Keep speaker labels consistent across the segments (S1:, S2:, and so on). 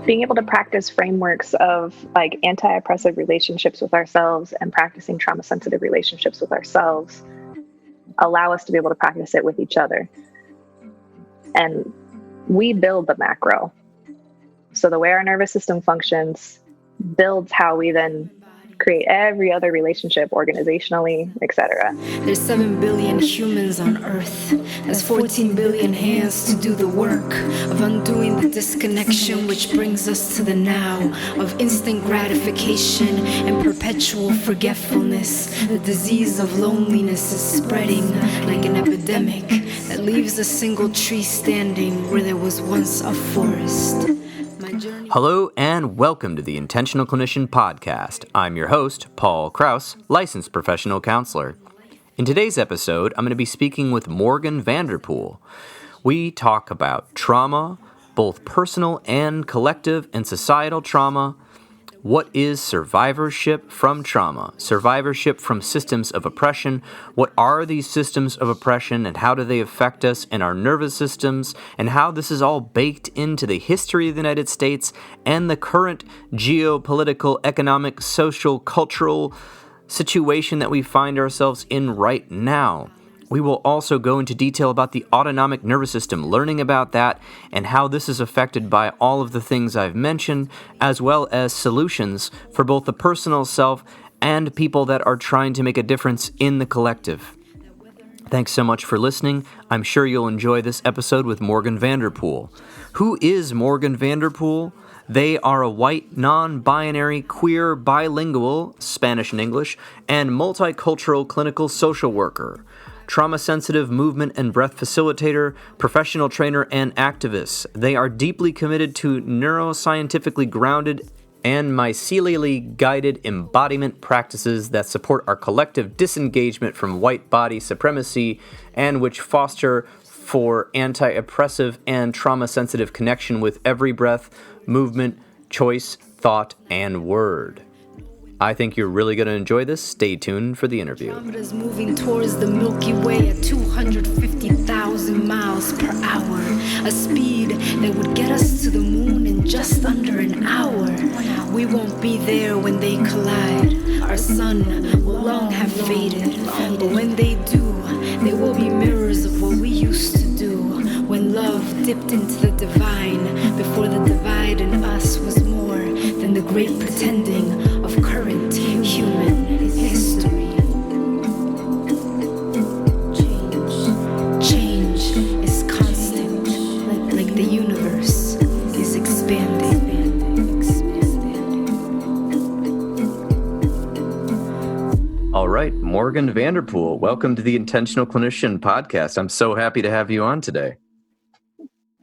S1: being able to practice frameworks of like anti-oppressive relationships with ourselves and practicing trauma-sensitive relationships with ourselves allow us to be able to practice it with each other. And we build the macro. So the way our nervous system functions builds how we then create every other relationship organizationally, etc.
S2: There's 7 billion humans on Earth. There's 14 billion hands to do the work of undoing the disconnection which brings us to the now, of instant gratification and perpetual forgetfulness. The disease of loneliness is spreading like an epidemic that leaves a single tree standing where there was once a forest.
S3: Hello and welcome to the Intentional Clinician podcast. I'm your host, Paul Krauss, licensed professional counselor. In today's episode, I'm going to be speaking with Morgan Vanderpool. We talk about trauma, both personal and collective and societal trauma. What is survivorship from trauma? Survivorship from systems of oppression. What are these systems of oppression and how do they affect us and our nervous systems, and how this is all baked into the history of the United States and the current geopolitical, economic, social, cultural situation that we find ourselves in right now. We will also go into detail about the autonomic nervous system, learning about that and how this is affected by all of the things I've mentioned, as well as solutions for both the personal self and people that are trying to make a difference in the collective. Thanks so much for listening. I'm sure you'll enjoy this episode with Morgan Vanderpool. Who is Morgan Vanderpool? They are a white, non-binary, queer, bilingual, Spanish and English, and multicultural clinical social worker, trauma-sensitive movement and breath facilitator, professional trainer, and activist. They are deeply committed to neuroscientifically grounded and mycelially guided embodiment practices that support our collective disengagement from white body supremacy and which foster for anti-oppressive and trauma-sensitive connection with every breath, movement, choice, thought, and word. I think you're really going to enjoy this. Stay tuned for the interview.
S2: Kilometers moving towards the Milky Way at 250,000 miles per hour, a speed that would get us to the moon in just under an hour. We won't be there when they collide. Our sun will long have faded, but when they do, they will be mirrors of what we used to do when love dipped into the divine, before the divide in us was more than the great pretending of current human history. Change is constant, like the universe is expanding.
S3: All right, Morgan Vanderpool, welcome to the Intentional Clinician podcast. I'm so happy to have you on today.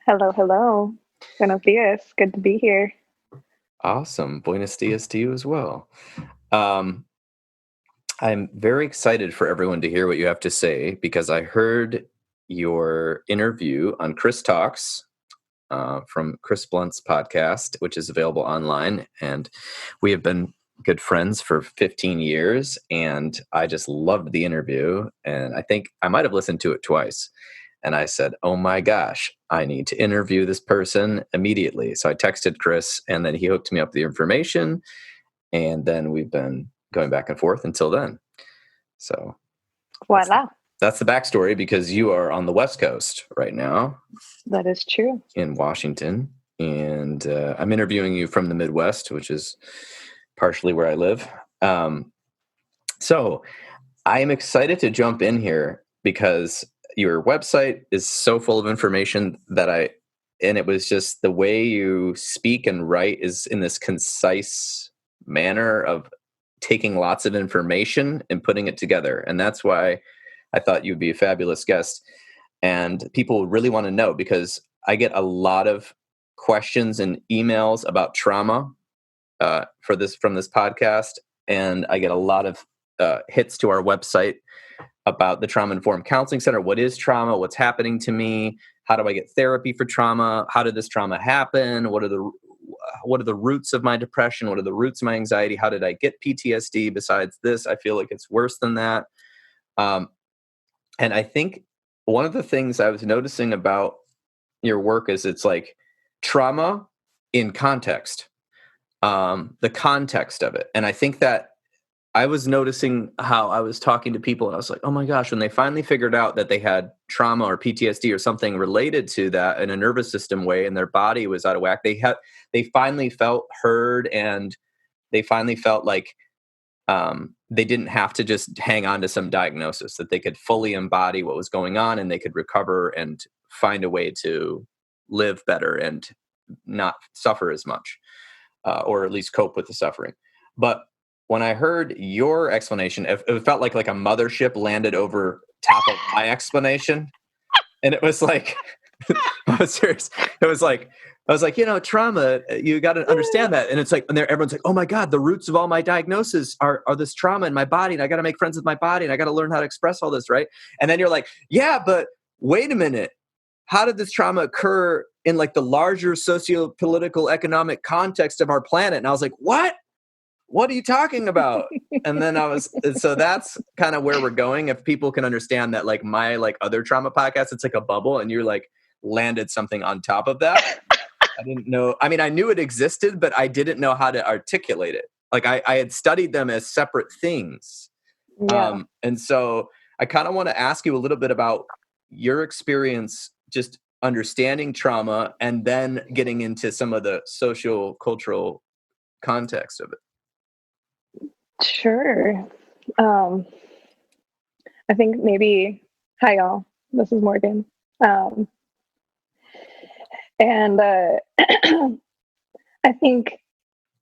S1: Hello. Buenos dias. Good to be here.
S3: Awesome. Buenos dias to you as well. I'm very excited for everyone to hear what you have to say because I heard your interview on Chris Talks from Chris Blunt's podcast, which is available online. And we have been good friends for 15 years. And I just loved the interview. And I think I might have listened to it twice. And I said, oh my gosh, I need to interview this person immediately. So I texted Chris and then he hooked me up with the information. And then we've been going back and forth until then. So
S1: voila.
S3: That's the backstory because you are on the West Coast right now.
S1: That is true.
S3: In Washington. And I'm interviewing you from the Midwest, which is partially where I live. So I'm excited to jump in here because your website is so full of information and it was just the way you speak and write is in this concise manner of taking lots of information and putting it together. And that's why I thought you'd be a fabulous guest. And people really want to know because I get a lot of questions and emails about trauma from this podcast. And I get a lot of hits to our website about the Trauma Informed Counseling Center. What is trauma? What's happening to me? How do I get therapy for trauma? How did this trauma happen? What are the roots of my depression? What are the roots of my anxiety? How did I get PTSD? Besides this, I feel like it's worse than that. And I think one of the things I was noticing about your work is it's like trauma in context, the context of it. And I think that I was noticing how I was talking to people and I was like, oh my gosh, when they finally figured out that they had trauma or PTSD or something related to that in a nervous system way and their body was out of whack, they finally felt heard, and they finally felt like they didn't have to just hang on to some diagnosis, that they could fully embody what was going on and they could recover and find a way to live better and not suffer as much, or at least cope with the suffering. But when I heard your explanation, it felt like a mothership landed over top of my explanation. And it was like, I was serious. It was like, I was like, trauma, you got to understand that. And it's like, and everyone's like, oh my God, the roots of all my diagnosis are this trauma in my body. And I got to make friends with my body. And I got to learn how to express all this. Right. And then you're like, yeah, but wait a minute. How did this trauma occur in the larger socio-political economic context of our planet? And I was like, what are you talking about? And then so that's kind of where we're going. If people can understand that, my other trauma podcast, it's like a bubble and you're landed something on top of that. I didn't know. I mean, I knew it existed, but I didn't know how to articulate it. I had studied them as separate things.
S1: Yeah.
S3: And so I kind of want to ask you a little bit about your experience, just understanding trauma and then getting into some of the social cultural context of it.
S1: Sure. I think maybe, hi y'all, this is Morgan. And I think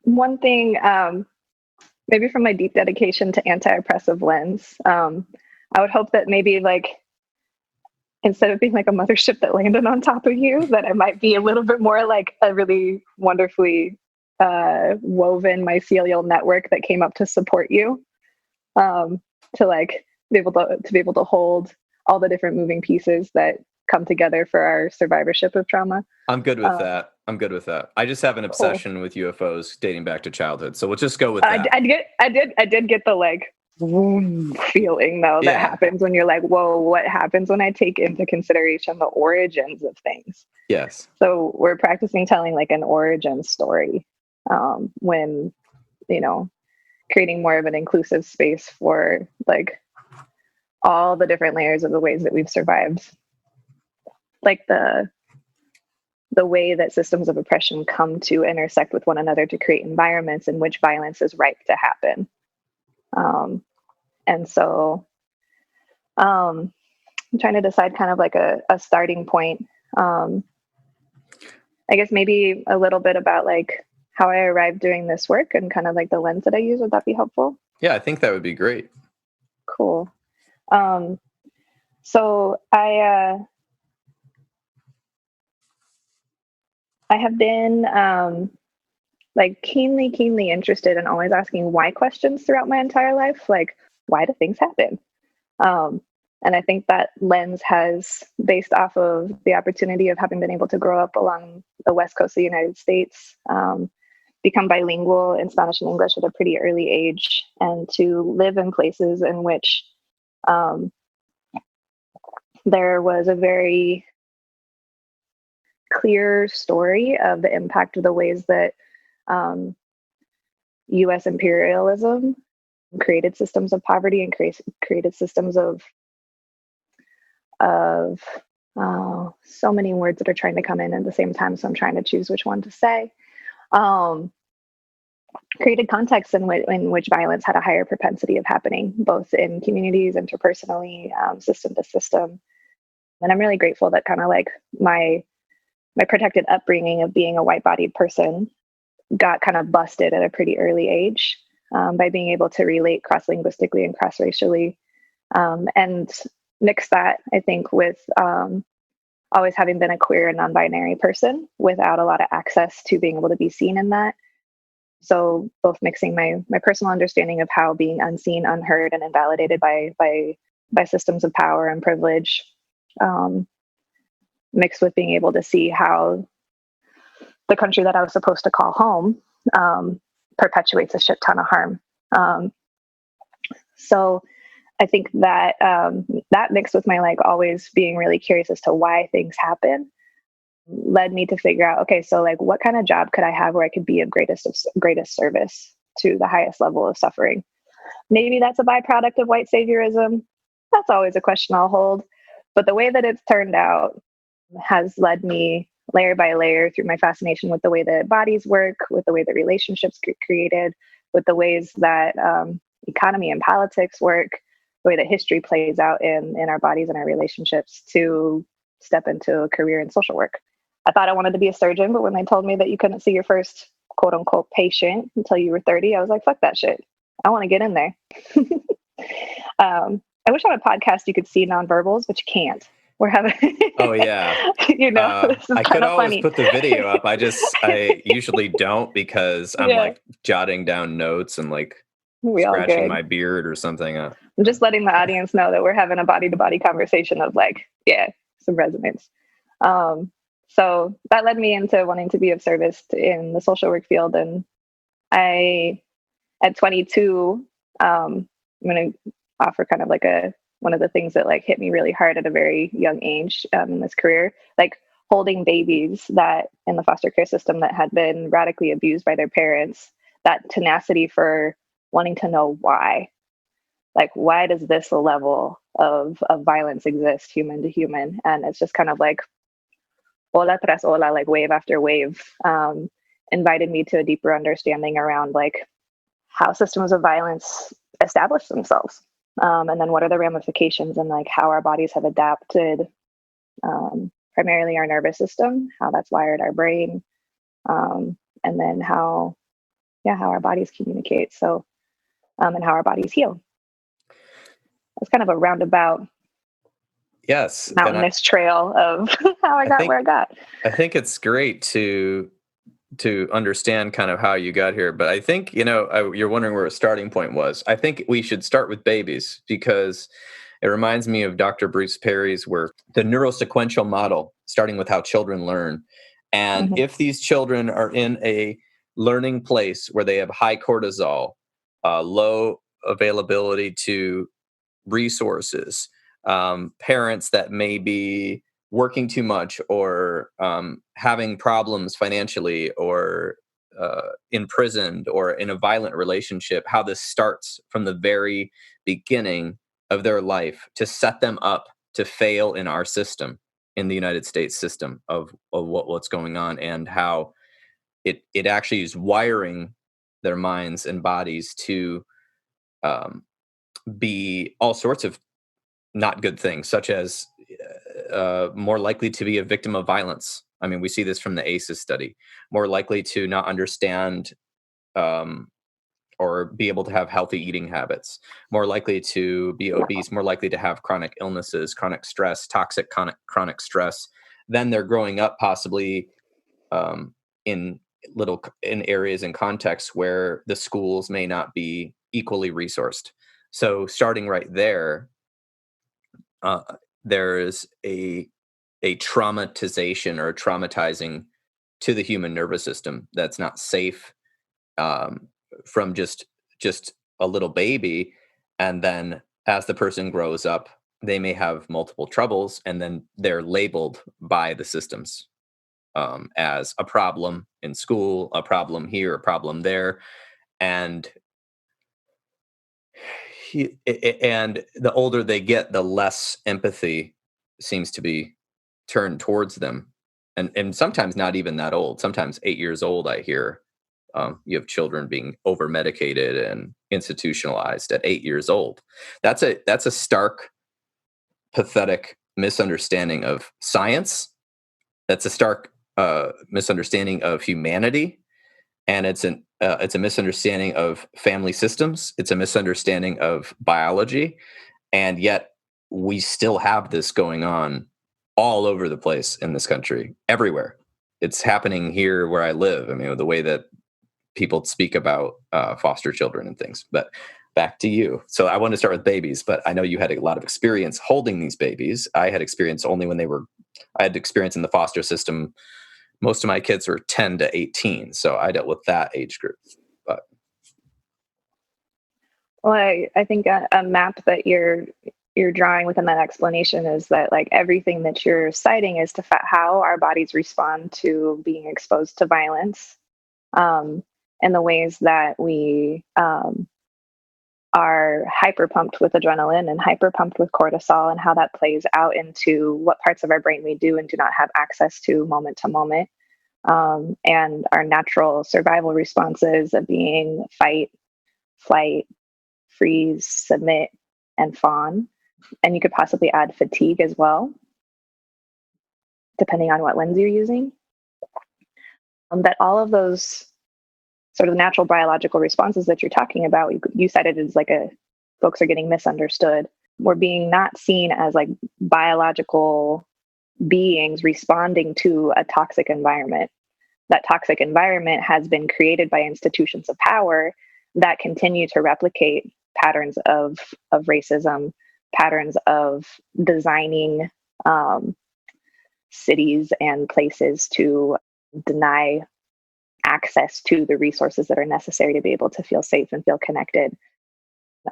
S1: one thing, maybe from my deep dedication to anti-oppressive lens, I would hope that maybe instead of being a mothership that landed on top of you, that it might be a little bit more like a really wonderfully woven mycelial network that came up to support you, to be able to hold all the different moving pieces that come together for our survivorship of trauma.
S3: I'm good with that. I just have an obsession with UFOs dating back to childhood, so we'll just go with that.
S1: I did get the boom feeling though that happens when you're like, whoa, what happens when I take into consideration the origins of things?
S3: Yes.
S1: So we're practicing telling an origin story, when creating more of an inclusive space for all the different layers of the ways that we've survived, the way that systems of oppression come to intersect with one another to create environments in which violence is ripe to happen. And so I'm trying to decide kind of a starting point. I guess maybe a little bit about how I arrived doing this work and kind of the lens that I use. Would that be helpful?
S3: Yeah, I think that would be great.
S1: Cool. So I have been keenly interested in always asking why questions throughout my entire life. Why do things happen? And I think that lens has, based off of the opportunity of having been able to grow up along the West Coast of the United States, become bilingual in Spanish and English at a pretty early age, and to live in places in which there was a very clear story of the impact of the ways that U.S. imperialism created systems of poverty and created systems of so many words that are trying to come in at the same time. So I'm trying to choose which one to say. Created contexts in which violence had a higher propensity of happening, both in communities, interpersonally, system to system. And I'm really grateful that kind of my protected upbringing of being a white-bodied person got kind of busted at a pretty early age, by being able to relate cross-linguistically and cross-racially, and mix that, I think, with always having been a queer and non-binary person without a lot of access to being able to be seen in that. So both mixing my personal understanding of how being unseen, unheard, and invalidated by systems of power and privilege, mixed with being able to see how the country that I was supposed to call home perpetuates a shit ton of harm. So I think that that mixed with my always being really curious as to why things happen, led me to figure out, okay, so like what kind of job could I have where I could be of greatest service to the highest level of suffering? Maybe that's a byproduct of white saviorism. That's always a question I'll hold. But the way that it's turned out has led me layer by layer through my fascination with the way that bodies work, with the way that relationships get created, with the ways that economy and politics work, the way that history plays out in our bodies and our relationships, to step into a career in social work. I thought I wanted to be a surgeon, but when they told me that you couldn't see your first quote unquote patient until you were 30, I was like, fuck that shit. I want to get in there. I wish on a podcast you could see nonverbals, but you can't. We're having,
S3: Oh yeah.
S1: This is
S3: I could
S1: kind of
S3: always
S1: funny.
S3: put the video up. I usually don't because I'm
S1: Yeah.
S3: like jotting down notes and like
S1: We all
S3: scratching
S1: good.
S3: my beard or something.
S1: I'm just letting the audience know that we're having a body to body conversation of like, yeah, some resonance. So that led me into wanting to be of service in the social work field. And at 22, I'm going to offer kind of like one of the things that like hit me really hard at a very young age in this career, like holding babies that in the foster care system that had been radically abused by their parents, that tenacity for wanting to know why. Like, why does this level of violence exist human to human? And it's just kind of like ola tras ola, like wave after wave, invited me to a deeper understanding around like how systems of violence establish themselves. And then what are the ramifications and like how our bodies have adapted, primarily our nervous system, how that's wired our brain, and then how our bodies communicate. So, and how our bodies heal. It's kind of a roundabout,
S3: yes,
S1: mountainous trail of how I got where I got.
S3: I think it's great to understand kind of how you got here, but I think, you're wondering where a starting point was. I think we should start with babies because it reminds me of Dr. Bruce Perry's work, the neurosequential model, starting with how children learn. And if these children are in a learning place where they have high cortisol, low availability to resources, parents that may be working too much or having problems financially or imprisoned or in a violent relationship, how this starts from the very beginning of their life to set them up to fail in our system, in the United States system of what's going on, and how it actually is wiring their minds and bodies to be all sorts of not good things, such as more likely to be a victim of violence. I mean, we see this from the ACEs study. More likely to not understand or be able to have healthy eating habits. More likely to be obese. More likely to have chronic illnesses, chronic stress, toxic chronic stress. Then they're growing up possibly in areas and contexts where the schools may not be equally resourced. So starting right there, there is a traumatization or traumatizing to the human nervous system that's not safe from just a little baby. And then as the person grows up, they may have multiple troubles, and then they're labeled by the systems as a problem in school, a problem here, a problem there. And the older they get, the less empathy seems to be turned towards them. And sometimes not even that old. Sometimes 8 years old, I hear you have children being over medicated and institutionalized at 8 years old. That's a stark, pathetic misunderstanding of science. That's a stark misunderstanding of humanity. And it's a misunderstanding of family systems. It's a misunderstanding of biology. And yet we still have this going on all over the place in this country, everywhere. It's happening here where I live. I mean, the way that people speak about foster children and things. But back to you. So I want to start with babies, but I know you had a lot of experience holding these babies. I had experience only when I had experience in the foster system. Most of my kids were 10 to 18, so I dealt with that age group. But
S1: well, I think a map that you're you're drawing within that explanation is that like everything that you're citing is to how our bodies respond to being exposed to violence, and the ways that we are hyper pumped with adrenaline and hyper pumped with cortisol, and how that plays out into what parts of our brain we do and do not have access to moment to moment, and our natural survival responses of being fight, flight, freeze, submit, and fawn. And you could possibly add fatigue as well, depending on what lens you're using. That all of those sort of natural biological responses that you're talking about, you cited as like folks are getting misunderstood. We're being not seen as like biological beings responding to a toxic environment. That toxic environment has been created by institutions of power that continue to replicate patterns of racism, patterns of designing cities and places to deny access to the resources that are necessary to be able to feel safe and feel connected.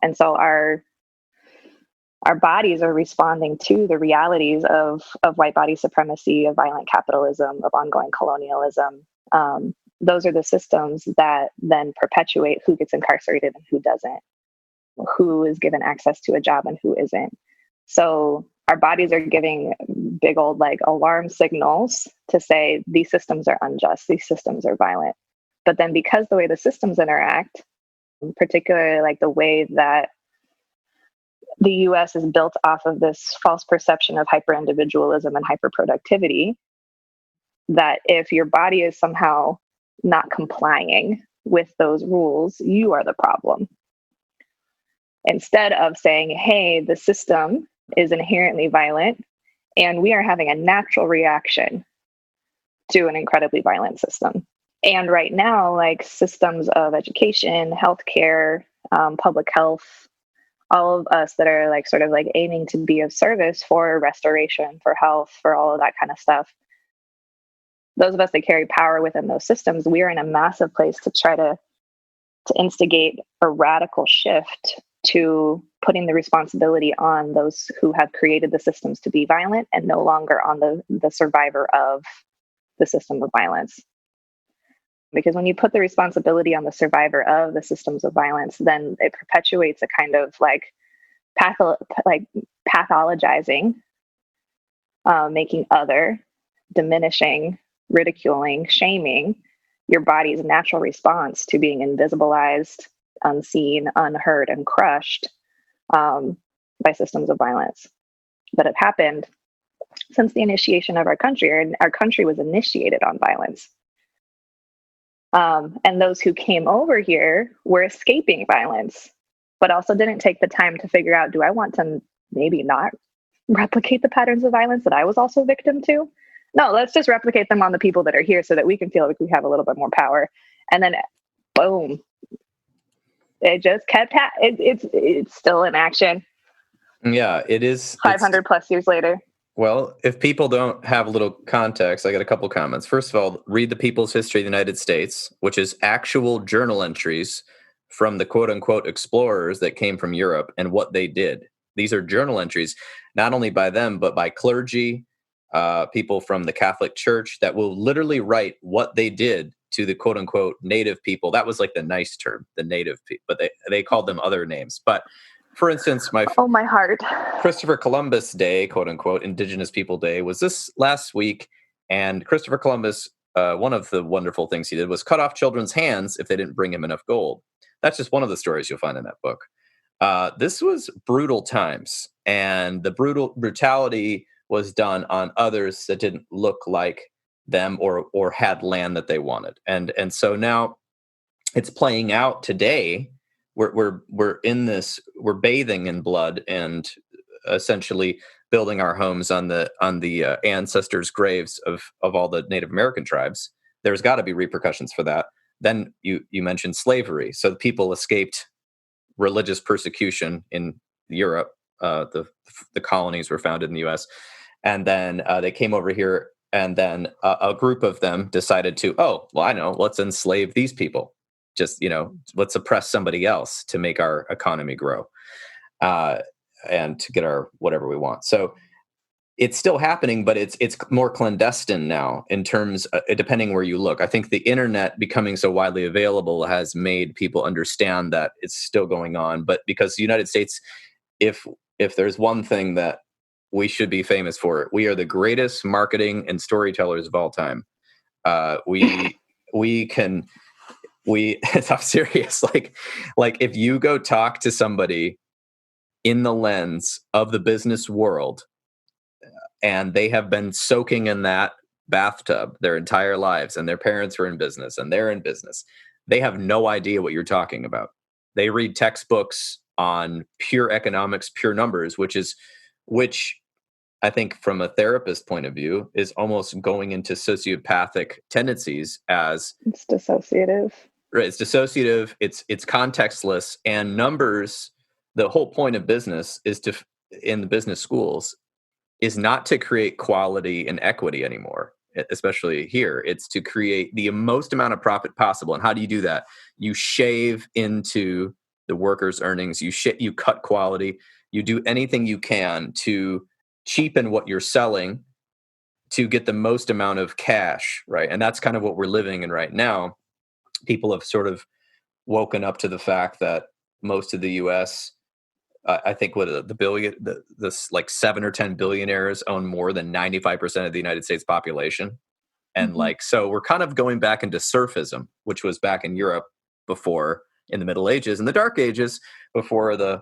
S1: And so our bodies are responding to the realities of white body supremacy, of violent capitalism, of ongoing colonialism. Those are the systems that then perpetuate who gets incarcerated and who doesn't, who is given access to a job and who isn't. So our bodies are giving big old like alarm signals to say these systems are unjust, these systems are violent. But then because the way the systems interact, particularly like the way that the US is built off of this false perception of hyper-individualism and hyper-productivity, that if your body is somehow not complying with those rules, you are the problem. Instead of saying, hey, the system is inherently violent and we are having a natural reaction to an incredibly violent system. And right now, like systems of education, healthcare, public health, all of us that are like sort of like aiming to be of service for restoration, for health, for all of that kind of stuff. Those of us that carry power within those systems, we are in a massive place to try to instigate a radical shift to putting the responsibility on those who have created the systems to be violent and no longer on the survivor of the system of violence. Because when you put the responsibility on the survivor of the systems of violence, then it perpetuates a kind of like pathologizing, making other, diminishing, ridiculing, shaming your body's natural response to being invisibilized, unseen, unheard, and crushed by systems of violence that have happened since the initiation of our country. And our country was initiated on violence. And those who came over here were escaping violence, but also didn't take the time to figure out, do I want to maybe not replicate the patterns of violence that I was also a victim to? No, let's just replicate them on the people that are here so that we can feel like we have a little bit more power. And then, boom, it just kept it's still in action.
S3: Yeah, it is.
S1: 500 plus years later.
S3: Well, if people don't have a little context, I got a couple comments. First of all, read the People's History of the United States, which is actual journal entries from the quote-unquote explorers that came from Europe and what they did. These are journal entries, not only by them, but by clergy, people from the Catholic Church that will literally write what they did to the quote-unquote native people. That was like the nice term, the native people, but they called them other names. But for instance, my
S1: heart.
S3: Christopher Columbus Day, quote unquote, Indigenous People Day, was this last week. And Christopher Columbus, one of the wonderful things he did was cut off children's hands if they didn't bring him enough gold. That's just one of the stories you'll find in that book. This was brutal times, and the brutality was done on others that didn't look like them or had land that they wanted. And so now it's playing out today. We're in this, we're bathing in blood and essentially building our homes on the ancestors' graves of all the Native American tribes. There's got to be repercussions for that. Then you mentioned slavery. So the people escaped religious persecution in Europe. The colonies were founded in the U.S. And then they came over here, and then a group of them decided to, let's enslave these people. Just, let's oppress somebody else to make our economy grow. and to get our whatever we want. So it's still happening, but it's more clandestine now in terms, depending where you look. I think the internet becoming so widely available has made people understand that it's still going on. But because the United States, if there's one thing that we should be famous for, we are the greatest marketing and storytellers of all time. I'm serious. Like if you go talk to somebody in the lens of the business world, and they have been soaking in that bathtub their entire lives, and their parents were in business and they're in business, they have no idea what you're talking about. They read textbooks on pure economics, pure numbers, which I think from a therapist point of view is almost going into sociopathic tendencies. As
S1: it's dissociative.
S3: Right, it's dissociative, it's contextless, and numbers. The whole point of business is in the business schools, is not to create quality and equity anymore, especially here. It's to create the most amount of profit possible. And how do you do that? You shave into the workers' earnings. You cut quality. You do anything you can to cheapen what you're selling to get the most amount of cash, right? And that's kind of what we're living in right now. People have sort of woken up to the fact that most of the U.S., I think the like 7 or 10 billionaires own more than 95% of the United States population. And so we're kind of going back into serfism, which was back in Europe before, in the Middle Ages and the Dark Ages, before the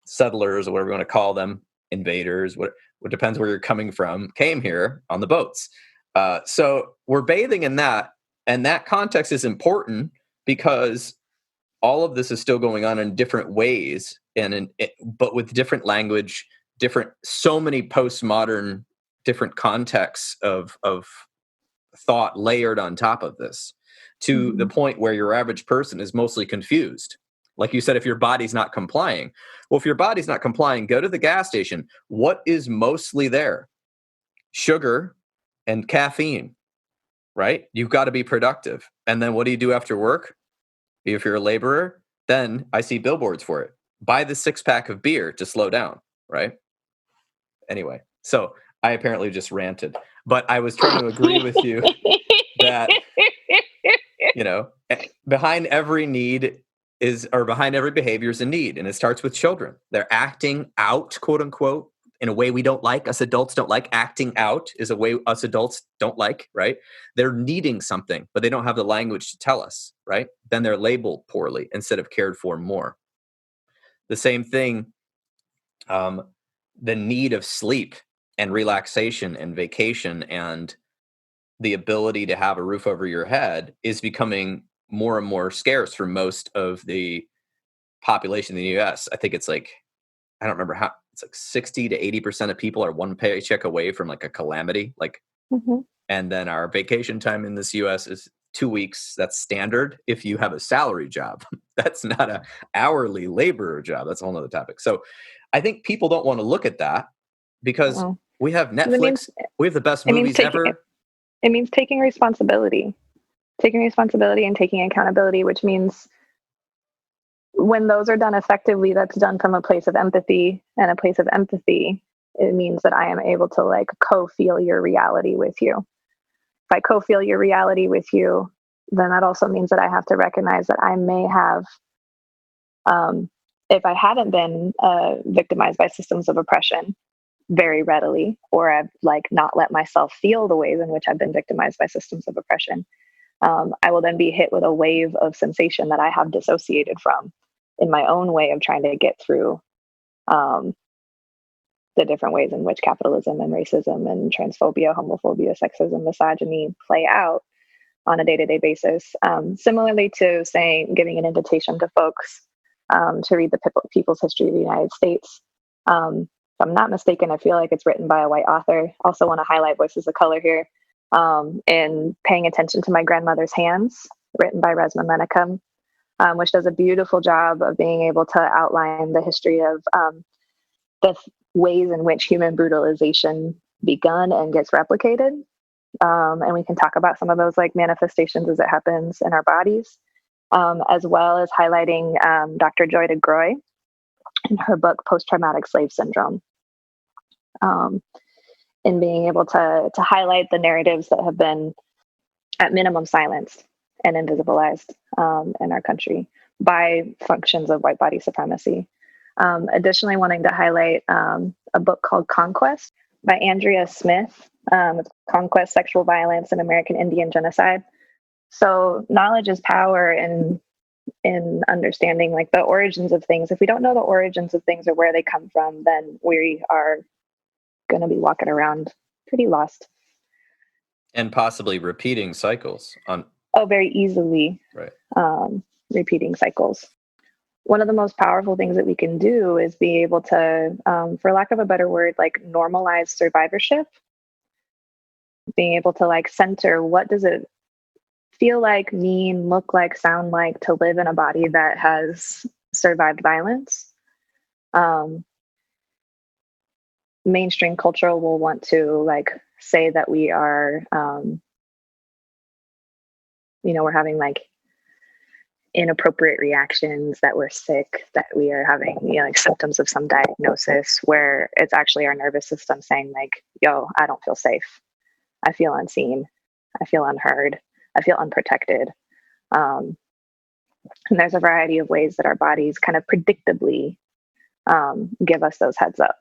S3: settlers, or whatever you want to call them, invaders, what depends where you're coming from, came here on the boats. So we're bathing in that. And that context is important because all of this is still going on in different ways, but with different language, so many postmodern, different contexts of thought layered on top of this, to the point where your average person is mostly confused. Like you said, if your body's not complying, if your body's not complying, go to the gas station. What is mostly there? Sugar and caffeine, right? You've got to be productive. And then what do you do after work? If you're a laborer, then I see billboards for it. Buy the 6-pack of beer to slow down, right? Anyway, so I apparently just ranted, but I was trying to agree with you that, behind every behavior is a need. And it starts with children. They're acting out, quote unquote, in a way we don't like. Us adults don't like. Acting out is a way us adults don't like, right? They're needing something, but they don't have the language to tell us, right? Then they're labeled poorly instead of cared for more. The same thing, the need of sleep and relaxation and vacation and the ability to have a roof over your head is becoming more and more scarce for most of the population in the U.S. I think it's like, I don't remember how, it's like 60 to 80% of people are one paycheck away from like a calamity. And then our vacation time in this U.S. is 2 weeks. That's standard if you have a salary job. That's not an hourly laborer job. That's a whole nother topic. So I think people don't want to look at that because we have Netflix. We have the best movies ever.
S1: It means taking responsibility and taking accountability, which means when those are done effectively, that's done from a place of empathy and a place of empathy. It means that I am able to like co-feel your reality with you. If I co-feel your reality with you, then that also means that I have to recognize that I may have, if I haven't been victimized by systems of oppression very readily, or I've like not let myself feel the ways in which I've been victimized by systems of oppression, I will then be hit with a wave of sensation that I have dissociated from in my own way of trying to get through the different ways in which capitalism and racism and transphobia, homophobia, sexism, misogyny play out on a day-to-day basis. Similarly to giving an invitation to folks to read the People's History of the United States. If I'm not mistaken, I feel like it's written by a white author. Also want to highlight Voices of Color here. In Paying Attention to My Grandmother's Hands, written by Resmaa Menakem, which does a beautiful job of being able to outline the history of the ways in which human brutalization begun and gets replicated. And we can talk about some of those like manifestations as it happens in our bodies, as well as highlighting Dr. Joy DeGroy in her book, Post-Traumatic Slave Syndrome, in being able to highlight the narratives that have been at minimum silenced and invisibilized in our country by functions of white body supremacy. Additionally, wanting to highlight a book called Conquest by Andrea Smith. It's Conquest, Sexual Violence, and American Indian Genocide. So knowledge is power in understanding like the origins of things. If we don't know the origins of things or where they come from, then we are going to be walking around pretty lost.
S3: And possibly repeating cycles on.
S1: Oh, very easily.
S3: Right.
S1: Repeating cycles. One of the most powerful things that we can do is be able to, for lack of a better word, like normalize survivorship. Being able to like center, what does it feel like, mean, look like, sound like to live in a body that has survived violence? Mainstream culture will want to like say that we are, we're having like inappropriate reactions, that we're sick, that we are having, like symptoms of some diagnosis, where it's actually our nervous system saying like, yo, I don't feel safe. I feel unseen. I feel unheard. I feel unprotected. And there's a variety of ways that our bodies kind of predictably give us those heads up.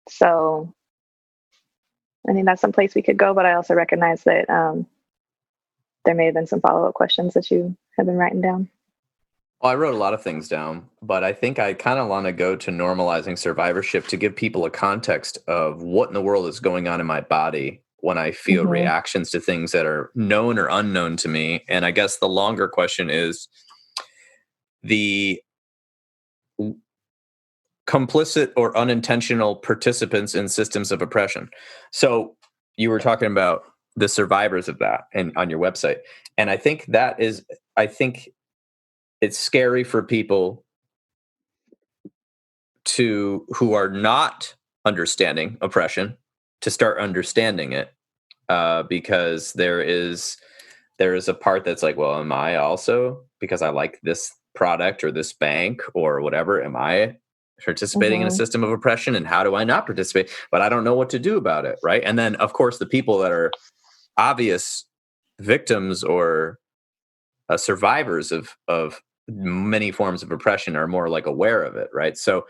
S1: So I think that's some place we could go, but I also recognize that there may have been some follow-up questions that you have been writing down.
S3: Well, I wrote a lot of things down, but I think I kind of want to go to normalizing survivorship to give people a context of what in the world is going on in my body when I feel reactions to things that are known or unknown to me. And I guess the longer question is the complicit or unintentional participants in systems of oppression. So you were talking about the survivors of that and on your website. And I think it's scary for people who are not understanding oppression to start understanding it, because there is a part that's like, well, am I also, because I like this product or this bank or whatever, am I participating in a system of oppression, and how do I not participate? But I don't know what to do about it, right? And then, of course, the people that are obvious victims or survivors of many forms of oppression are more like aware of it, right? So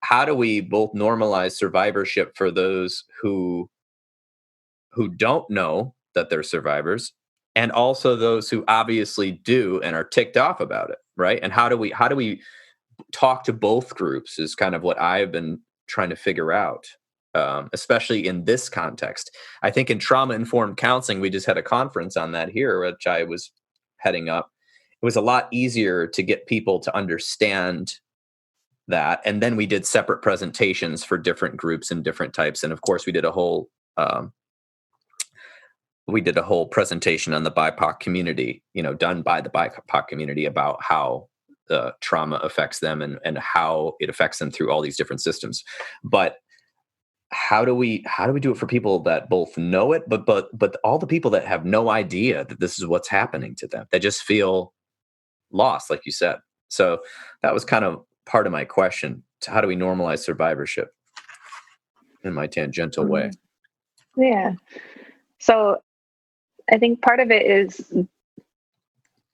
S3: how do we both normalize survivorship for those who don't know that they're survivors, and also those who obviously do and are ticked off about it, right? And how do we talk to both groups is kind of what I've been trying to figure out, especially in this context. I think in trauma-informed counseling, we just had a conference on that here, which I was heading up. It was a lot easier to get people to understand that. And then we did separate presentations for different groups and different types. And of course, we did a whole presentation on the BIPOC community, done by the BIPOC community, about how the trauma affects them and how it affects them through all these different systems. But how do we do it for people that both know it, but all the people that have no idea that this is what's happening to them, that just feel lost, like you said? So that was kind of part of my question. How do we normalize survivorship in my tangential way?
S1: Yeah. So I think part of it is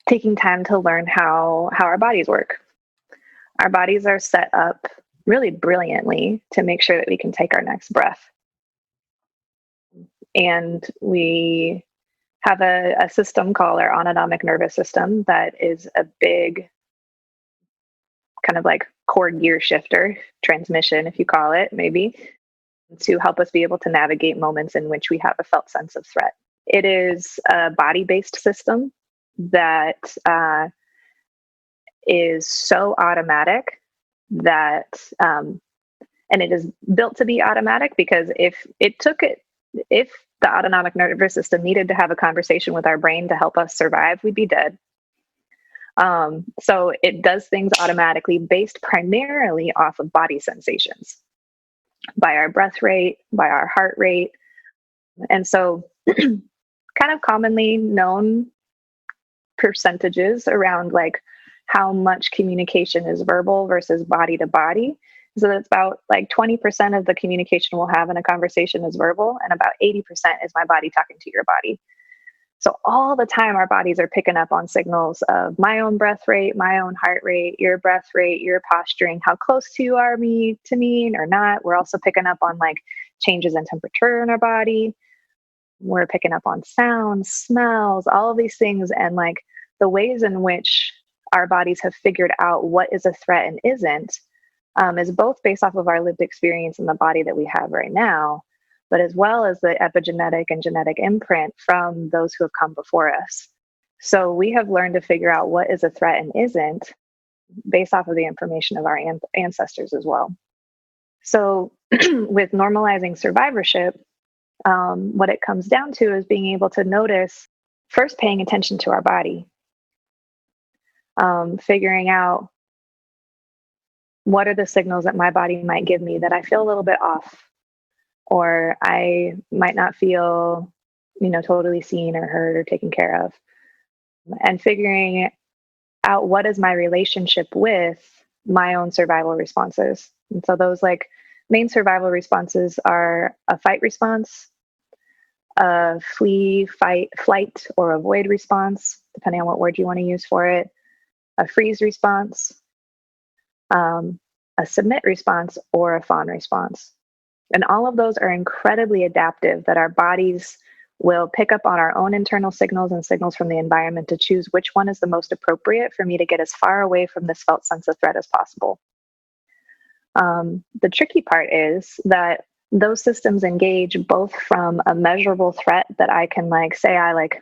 S1: taking time to learn how our bodies work. Our bodies are set up really brilliantly to make sure that we can take our next breath. And we have a system called our autonomic nervous system that is a big kind of like core gear shifter, transmission, if you call it, maybe, to help us be able to navigate moments in which we have a felt sense of threat. It is a body-based system that is so automatic that, and it is built to be automatic, because if the autonomic nervous system needed to have a conversation with our brain to help us survive, we'd be dead. So it does things automatically based primarily off of body sensations, by our breath rate, by our heart rate. And so kind of commonly known percentages around like how much communication is verbal versus body to body. So it's about like 20% of the communication we'll have in a conversation is verbal, and about 80% is my body talking to your body. So all the time, our bodies are picking up on signals of my own breath rate, my own heart rate, your breath rate, your posturing, how close to you are to me or not. We're also picking up on like changes in temperature in our body. We're picking up on sounds, smells, all of these things. And like the ways in which our bodies have figured out what is a threat and isn't is both based off of our lived experience in the body that we have right now, but as well as the epigenetic and genetic imprint from those who have come before us. So we have learned to figure out what is a threat and isn't based off of the information of our ancestors as well. So with normalizing survivorship, what it comes down to is being able to notice, first paying attention to our body, figuring out what are the signals that my body might give me that I feel a little bit off, or I might not feel, totally seen or heard or taken care of, and figuring out what is my relationship with my own survival responses. And so those like main survival responses are a fight response, a flee, fight, flight, or avoid response, depending on what word you want to use for it, a freeze response, a submit response, or a fawn response. And all of those are incredibly adaptive, that our bodies will pick up on our own internal signals and signals from the environment to choose which one is the most appropriate for me to get as far away from this felt sense of threat as possible. The tricky part is that those systems engage both from a measurable threat that I can like say I like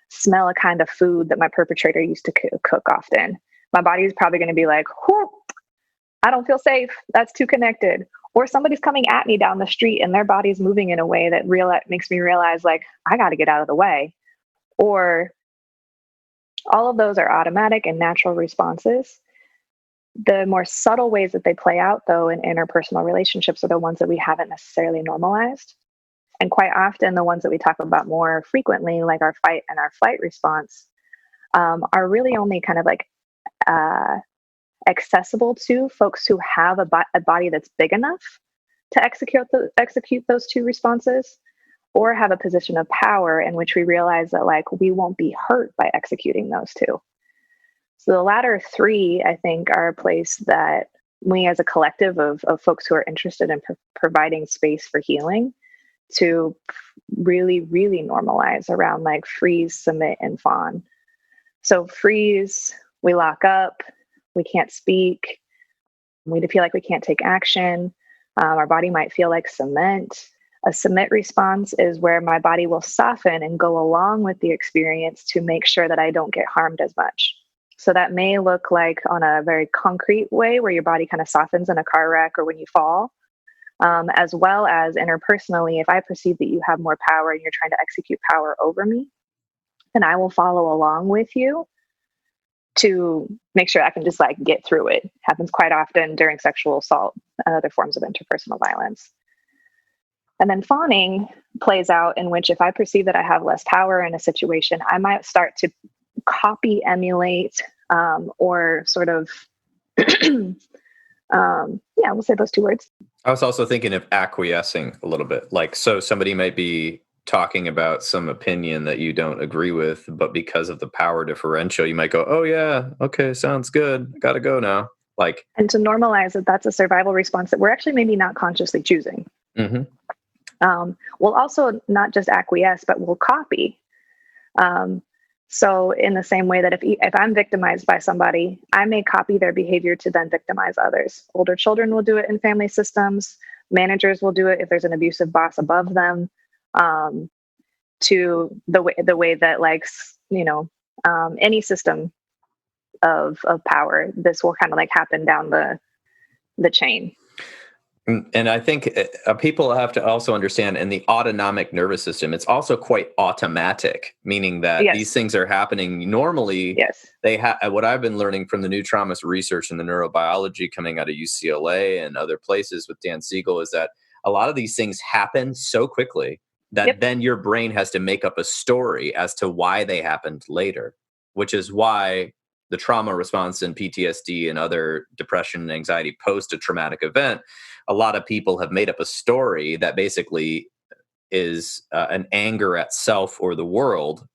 S1: smell a kind of food that my perpetrator used to cook often. My body is probably going to be like, whoo, I don't feel safe. That's too connected. Or somebody's coming at me down the street and their body's moving in a way that makes me realize like, I got to get out of the way. Or all of those are automatic and natural responses. The more subtle ways that they play out, though, in interpersonal relationships are the ones that we haven't necessarily normalized. And quite often, the ones that we talk about more frequently, like our fight and our flight response, are really only kind of like accessible to folks who have a body that's big enough to execute those two responses, or have a position of power in which we realize that like we won't be hurt by executing those two. So the latter three, I think, are a place that we as a collective of folks who are interested in providing space for healing to really, really normalize around like freeze, submit, and fawn. So freeze, we lock up, we can't speak, we feel like we can't take action. Our body might feel like cement. A submit response is where my body will soften and go along with the experience to make sure that I don't get harmed as much. So that may look like on a very concrete way where your body kind of softens in a car wreck or when you fall, as well as interpersonally. If I perceive that you have more power and you're trying to execute power over me, then I will follow along with you to make sure I can just like get through it. It happens quite often during sexual assault and other forms of interpersonal violence. And then fawning plays out in which if I perceive that I have less power in a situation, I might start to copy, emulate, or sort of, we'll say those two words.
S3: I was also thinking of acquiescing a little bit. Like, so somebody might be talking about some opinion that you don't agree with, but because of the power differential, you might go, oh yeah, okay, sounds good. I gotta go now. Like, and
S1: to normalize that that's a survival response that we're actually maybe not consciously choosing.
S3: Mm-hmm.
S1: We'll also not just acquiesce, but we'll copy. So in the same way that if I'm victimized by somebody, I may copy their behavior to then victimize others. Older children will do it in family systems. Managers will do it if there's an abusive boss above them. To the way that like, any system of power, this will kind of like happen down the chain.
S3: And I think people have to also understand in the autonomic nervous system, it's also quite automatic, meaning that
S1: Yes.
S3: These things are happening normally.
S1: Yes.
S3: What I've been learning from the new trauma research and the neurobiology coming out of UCLA and other places with Dan Siegel is that a lot of these things happen so quickly that then your brain has to make up a story as to why they happened later, which is why the trauma response in PTSD and other depression and anxiety post a traumatic event, a lot of people have made up a story that basically is an anger at self or the world,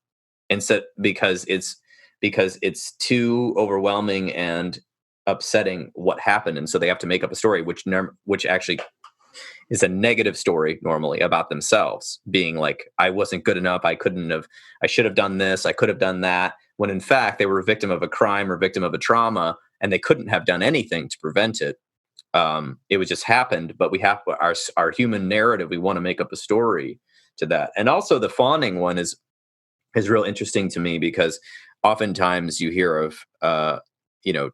S3: instead because it's too overwhelming and upsetting what happened, and so they have to make up a story which actually is a negative story normally about themselves, being like, I wasn't good enough, I should have done this, I could have done that, when in fact they were a victim of a crime or victim of a trauma and they couldn't have done anything to prevent it. It was just happened, but we have our human narrative. We want to make up a story to that. And also the fawning one is real interesting to me, because oftentimes you hear of,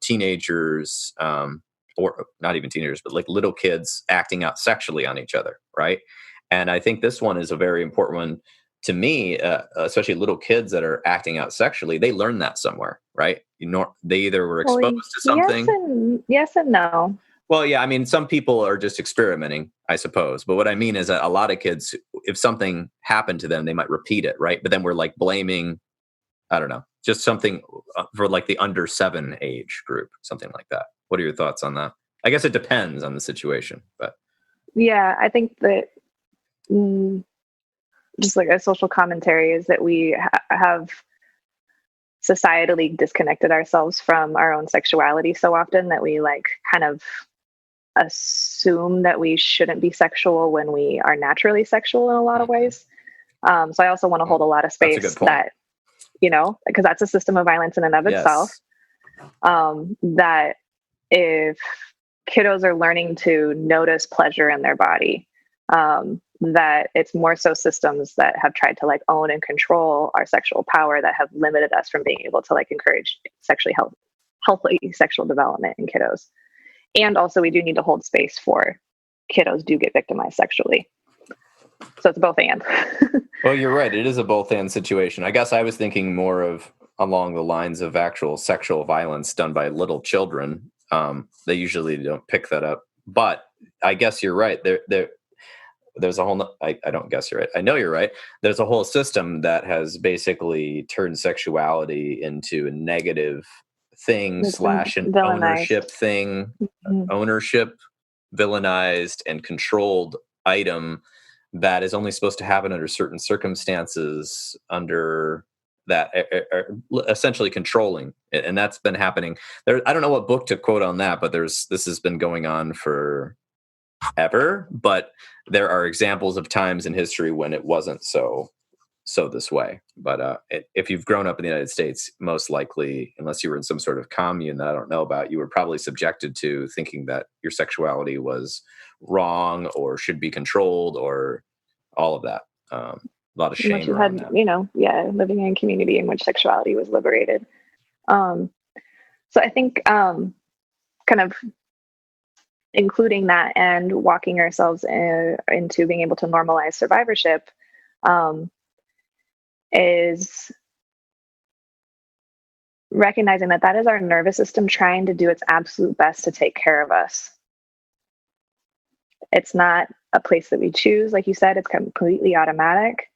S3: teenagers, or not even teenagers, but like little kids acting out sexually on each other. Right. And I think this one is a very important one to me, especially little kids that are acting out sexually. They learn that somewhere, right? They either were exposed to something.
S1: Yes and no.
S3: Well, yeah, I mean, some people are just experimenting, I suppose. But what I mean is that a lot of kids, if something happened to them, they might repeat it, right? But then we're like blaming, I don't know, just something for like the under 7 age group, something like that. What are your thoughts on that? I guess it depends on the situation, but.
S1: Yeah, I think that just like a social commentary is that we have societally disconnected ourselves from our own sexuality so often that we like kind of assume that we shouldn't be sexual when we are naturally sexual in a lot of ways. So I also want to hold a lot of space that, because that's a system of violence in and of itself. That if kiddos are learning to notice pleasure in their body, that it's more so systems that have tried to like own and control our sexual power that have limited us from being able to like encourage sexually healthy sexual development in kiddos. And also we do need to hold space for kiddos do get victimized sexually. So it's both and.
S3: Well, you're right. It is a both and situation. I guess I was thinking more of along the lines of actual sexual violence done by little children. They usually don't pick that up, but I guess you're right. There's a whole, I don't guess you're right. I know you're right. There's a whole system that has basically turned sexuality into a negative thing / an ownership thing, ownership, villainized and controlled item that is only supposed to happen under certain circumstances, under that essentially controlling. And that's been happening there. I don't know what book to quote on that, but this has been going on for ever, but there are examples of times in history when it wasn't so this way. But if you've grown up in the United States, most likely, unless you were in some sort of commune that I don't know about, you were probably subjected to thinking that your sexuality was wrong or should be controlled or all of that. A lot of shame around that.
S1: Living in a community in which sexuality was liberated. So I think kind of including that and walking ourselves into being able to normalize survivorship is recognizing that is our nervous system trying to do its absolute best to take care of us. It's not a place that we choose. Like you said, it's completely automatic.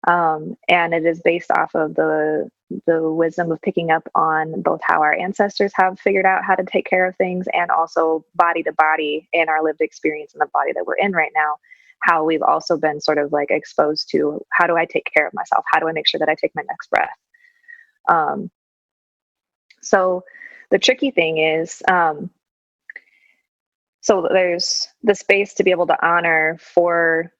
S1: And it is based off of the wisdom of picking up on both how our ancestors have figured out how to take care of things and also body to body in our lived experience in the body that we're in right now, how we've also been sort of like exposed to, how do I take care of myself? How do I make sure that I take my next breath? So the tricky thing is, so there's the space to be able to honor for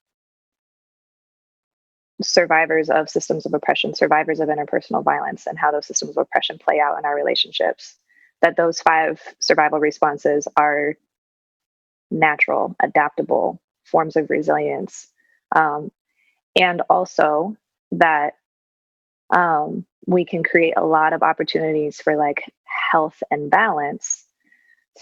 S1: survivors of systems of oppression, survivors of interpersonal violence, and how those systems of oppression play out in our relationships, that those 5 survival responses are natural, adaptable forms of resilience. And also that we can create a lot of opportunities for like health and balance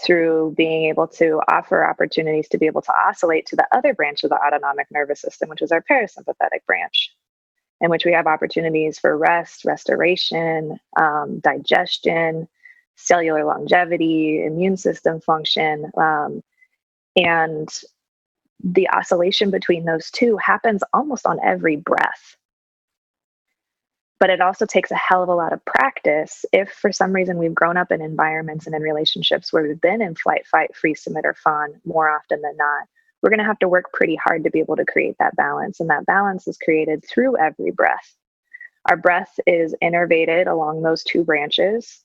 S1: through being able to offer opportunities to be able to oscillate to the other branch of the autonomic nervous system, which is our parasympathetic branch, in which we have opportunities for rest, restoration, digestion, cellular longevity, immune system function. And the oscillation between those two happens almost on every breath. But it also takes a hell of a lot of practice. If for some reason we've grown up in environments and in relationships where we've been in flight, fight, freeze, submit, or fawn more often than not, we're going to have to work pretty hard to be able to create that balance. And that balance is created through every breath. Our breath is innervated along those two branches.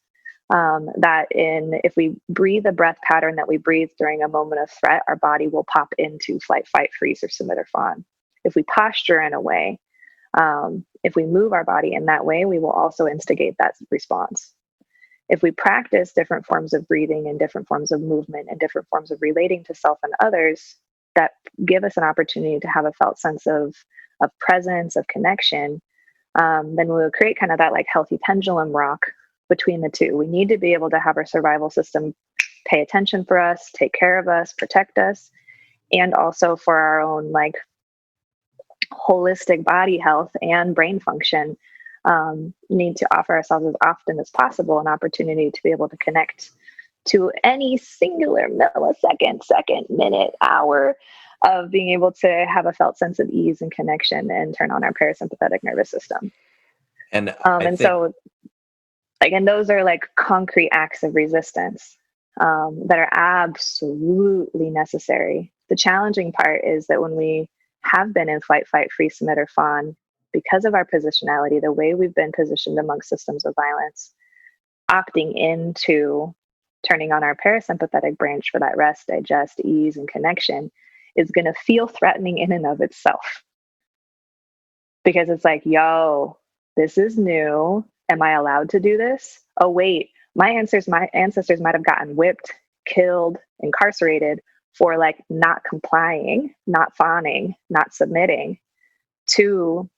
S1: If we breathe a breath pattern that we breathe during a moment of threat, our body will pop into flight, fight, freeze, or submit, or fawn. If we posture in a way, if we move our body in that way, we will also instigate that response. If we practice different forms of breathing and different forms of movement and different forms of relating to self and others that give us an opportunity to have a felt sense of presence, of connection, then we'll create kind of that like healthy pendulum rock between the two. We need to be able to have our survival system pay attention for us, take care of us, protect us, and also for our own like holistic body health and brain function. Need to offer ourselves as often as possible an opportunity to be able to connect to any singular millisecond, second, minute, hour of being able to have a felt sense of ease and connection and turn on our parasympathetic nervous system. And those are like concrete acts of resistance that are absolutely necessary. The challenging part is that when we have been in flight, fight, freeze, submit, or fawn, because of our positionality, the way we've been positioned amongst systems of violence, opting into turning on our parasympathetic branch for that rest, digest, ease, and connection is going to feel threatening in and of itself. Because it's like, yo, this is new. Am I allowed to do this? Oh, wait, my ancestors might have gotten whipped, killed, incarcerated for like not complying, not fawning, not submitting to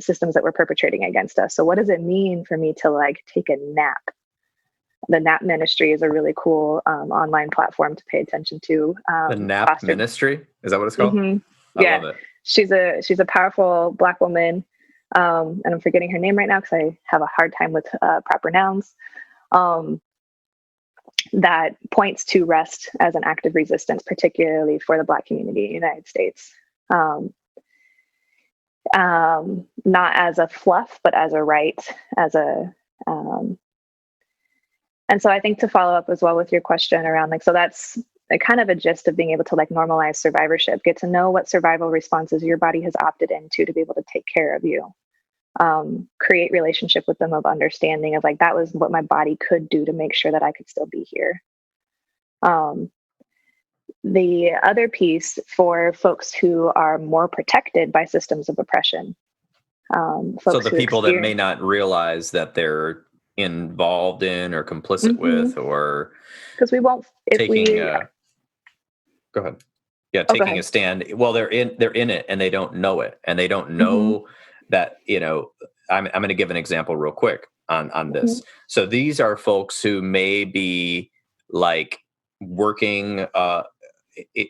S1: systems that were perpetrating against us. So what does it mean for me to like take a nap? The Nap Ministry is a really cool online platform to pay attention to.
S3: The Nap Ministry? Is that what it's called?
S1: Mm-hmm. I love it. She's a powerful Black woman. And I'm forgetting her name right now because I have a hard time with proper nouns. That points to rest as an act of resistance, particularly for the Black community in the United States. Not as a fluff, but as a right, and so I think to follow up as well with your question around like, so that's a kind of a gist of being able to like normalize survivorship, get to know what survival responses your body has opted into to be able to take care of you. Create relationship with them of understanding of like, that was what my body could do to make sure that I could still be here. The other piece for folks who are more protected by systems of oppression.
S3: So the people that may not realize that they're involved in or complicit with, or
S1: because we won't
S3: go ahead. Yeah, taking a stand. Well, they're in it and they don't know it, and they don't know that, you know, I'm going to give an example real quick on this. So these are folks who may be like working,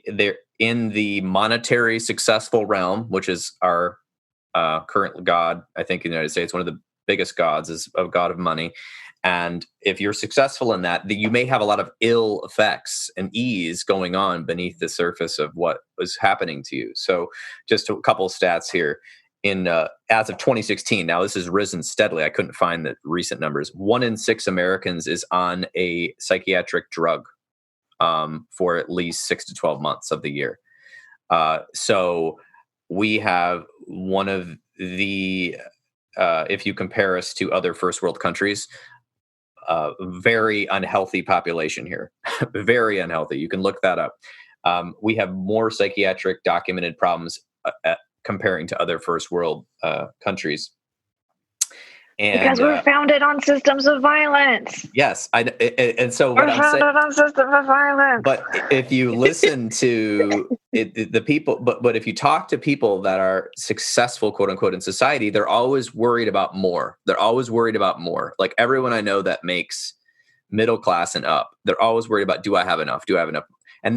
S3: they're in the monetary successful realm, which is our current God, I think, in the United States. One of the biggest gods is a god of money. And if you're successful in that, you may have a lot of ill effects and ease going on beneath the surface of what was happening to you. So just a couple of stats here. As of 2016, now this has risen steadily. I couldn't find the recent numbers. 1 in 6 Americans is on a psychiatric drug for at least 6 to 12 months of the year. So we have one of the, if you compare us to other first world countries, very unhealthy population here. Very unhealthy. You can look that up. We have more psychiatric documented problems comparing to other first world countries. And,
S1: because we're founded on systems of violence.
S3: Yes, and so
S1: we're founded on systems of violence.
S3: But if you listen to the people, but if you talk to people that are successful, quote unquote, in society, they're always worried about more. They're always worried about more. Like everyone I know that makes middle class and up, they're always worried about, do I have enough? Do I have enough? And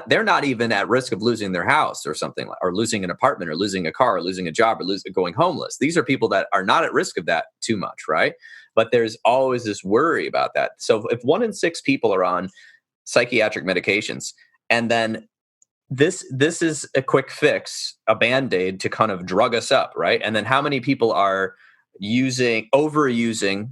S3: they're not even at risk of losing their house or something, or losing an apartment or losing a car or losing a job or going homeless. These are people that are not at risk of that too much, right? But there's always this worry about that. So if 1 in 6 people are on psychiatric medications, and then this is a quick fix, a Band-Aid to kind of drug us up, right? And then how many people are overusing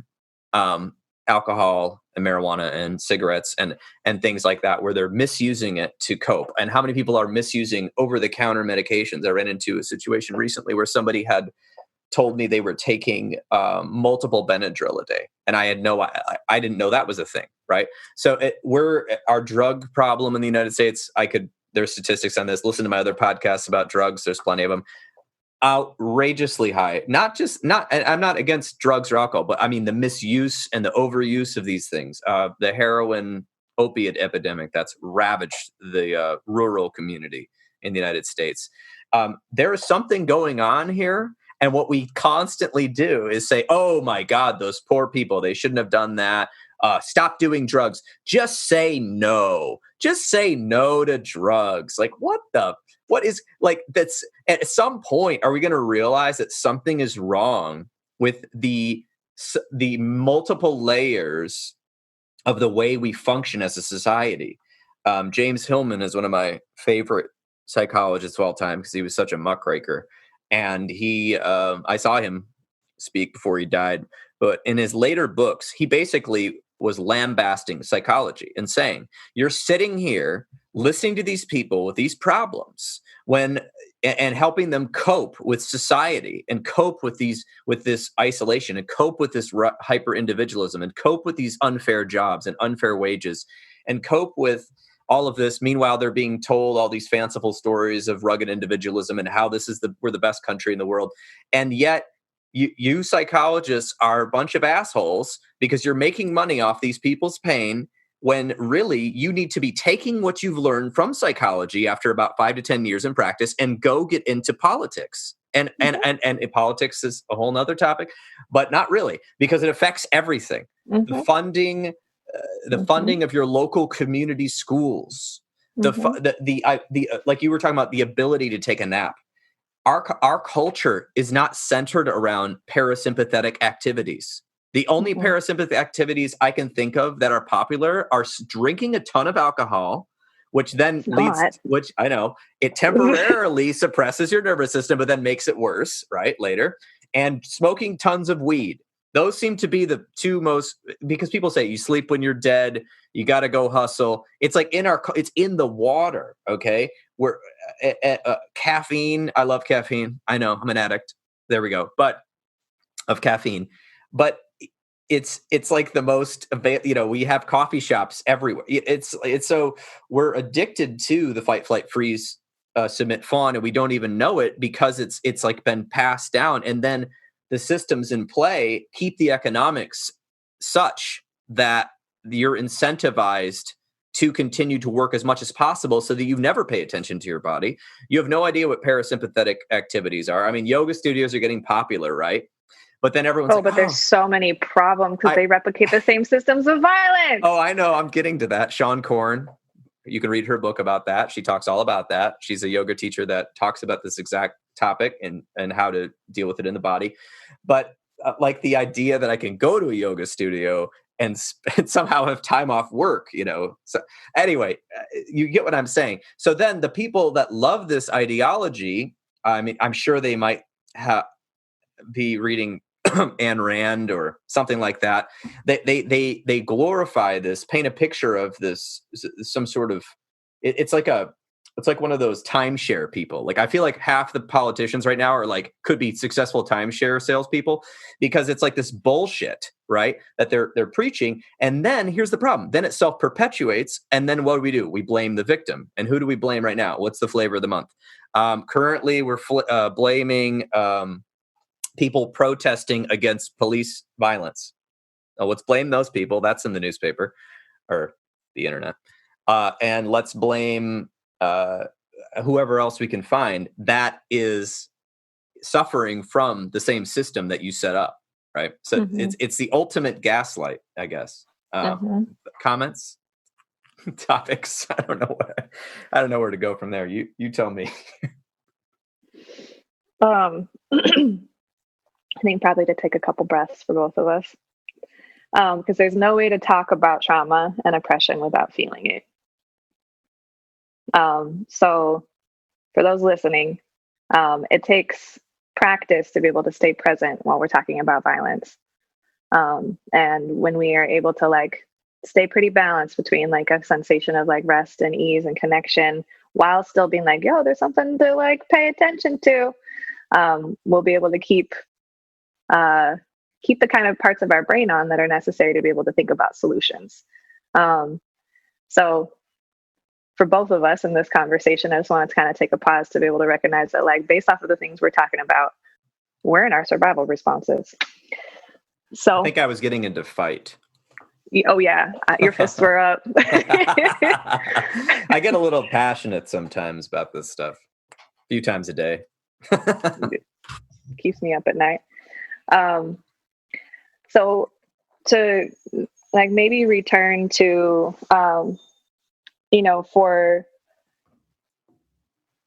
S3: alcohol and marijuana and cigarettes and things like that, where they're misusing it to cope. And how many people are misusing over-the-counter medications? I ran into a situation recently where somebody had told me they were taking multiple Benadryl a day, and I didn't know that was a thing, right? So our drug problem in the United States. There's statistics on this. Listen to my other podcasts about drugs. There's plenty of them. Outrageously high. I'm not against drugs or alcohol, but I mean the misuse and the overuse of these things. The heroin opiate epidemic that's ravaged the rural community in the United States. There is something going on here. And what we constantly do is say, oh my God, those poor people, they shouldn't have done that. Stop doing drugs. Just say no. Just say no to drugs. Like, what is, like, that's, at some point, are we going to realize that something is wrong with the multiple layers of the way we function as a society? James Hillman is one of my favorite psychologists of all time because he was such a muckraker. And I saw him speak before he died, but in his later books, he basically was lambasting psychology and saying, you're sitting here listening to these people with these problems and helping them cope with society and cope with this isolation and cope with this hyper individualism and cope with these unfair jobs and unfair wages and cope with all of this. Meanwhile, they're being told all these fanciful stories of rugged individualism and how we're the best country in the world. And yet you psychologists are a bunch of assholes because you're making money off these people's pain, when really you need to be taking what you've learned from psychology after about 5 to 10 years in practice and go get into politics. And politics is a whole nother topic, but not really, because it affects everything. Mm-hmm. The funding of your local community schools, like you were talking about, the ability to take a nap. Our culture is not centered around parasympathetic activities. The only parasympathetic activities I can think of that are popular are drinking a ton of alcohol, which then which I know it temporarily suppresses your nervous system, but then makes it worse, right? Later, and smoking tons of weed. Those seem to be the two most, because people say you sleep when you're dead, you got to go hustle. It's like it's in the water. Okay. Caffeine. I love caffeine. I know I'm an addict. There we go. But of caffeine, but it's like the most, we have coffee shops everywhere. It's so we're addicted to the fight, flight, freeze, submit, fawn, and we don't even know it because it's like been passed down. And then the systems in play keep the economics such that you're incentivized to continue to work as much as possible so that you never pay attention to your body. You have no idea what parasympathetic activities are. I mean, yoga studios are getting popular, right? But then everyone's
S1: there's so many problems because they replicate the same systems of violence.
S3: Oh, I know. I'm getting to that. Sean Korn, you can read her book about that. She talks all about that. She's a yoga teacher that talks about this exact topic and how to deal with it in the body. But like the idea that I can go to a yoga studio and somehow have time off work, So anyway, you get what I'm saying. So then the people that love this ideology, I mean, I'm sure they might be reading Ayn Rand or something like that. They glorify this, paint a picture of this, some sort of, it's like one of those timeshare people. Like, I feel like half the politicians right now are could be successful timeshare salespeople, because it's like this bullshit, right? That they're preaching. And then here's the problem. Then it self-perpetuates. And then what do? We blame the victim. And who do we blame right now? What's the flavor of the month? Currently, we're blaming people protesting against police violence. Let's blame those people. That's in the newspaper or the internet. And let's blame whoever else we can find that is suffering from the same system that you set up, right? So it's the ultimate gaslight, I guess. Comments, topics. I don't know where to go from there. You tell me.
S1: I think probably to take a couple breaths for both of us, because there's no way to talk about trauma and oppression without feeling it. So for those listening, it takes practice to be able to stay present while we're talking about violence. And when we are able to like stay pretty balanced between like a sensation of like rest and ease and connection while still being like, yo, there's something to like pay attention to, we'll be able to keep the kind of parts of our brain on that are necessary to be able to think about solutions. So for both of us in this conversation, I just wanted to kind of take a pause to be able to recognize that, like, based off of the things we're talking about, we're in our survival responses. So
S3: I think I was getting into fight.
S1: Oh yeah, your fists were up.
S3: I get a little passionate sometimes about this stuff. A few times a day.
S1: Keeps me up at night. So to like maybe return to,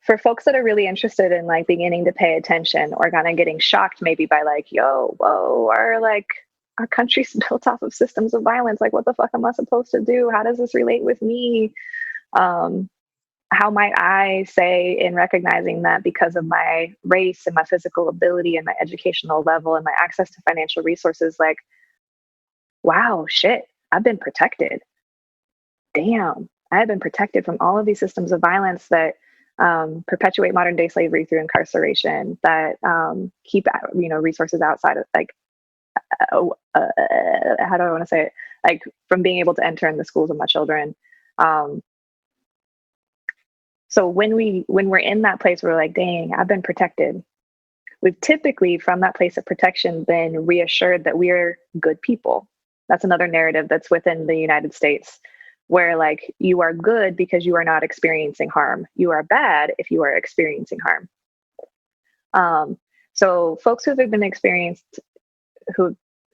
S1: for folks that are really interested in like beginning to pay attention or kind of getting shocked maybe by like, our country's built off of systems of violence. Like, what the fuck am I supposed to do? How does this relate with me? How might I say, in recognizing that because of my race and my physical ability and my educational level and my access to financial resources, like, wow, shit, I've been protected. Damn, I have been protected from all of these systems of violence that perpetuate modern day slavery through incarceration, that keep resources outside of like, how do I want to say it? Like, from being able to enter in the schools of my children. So when we're in that place where we're like, dang, I've been protected, we've typically from that place of protection been reassured that we're good people. That's another narrative that's within the United States, where like, you are good because you are not experiencing harm. You are bad if you are experiencing harm. So folks who've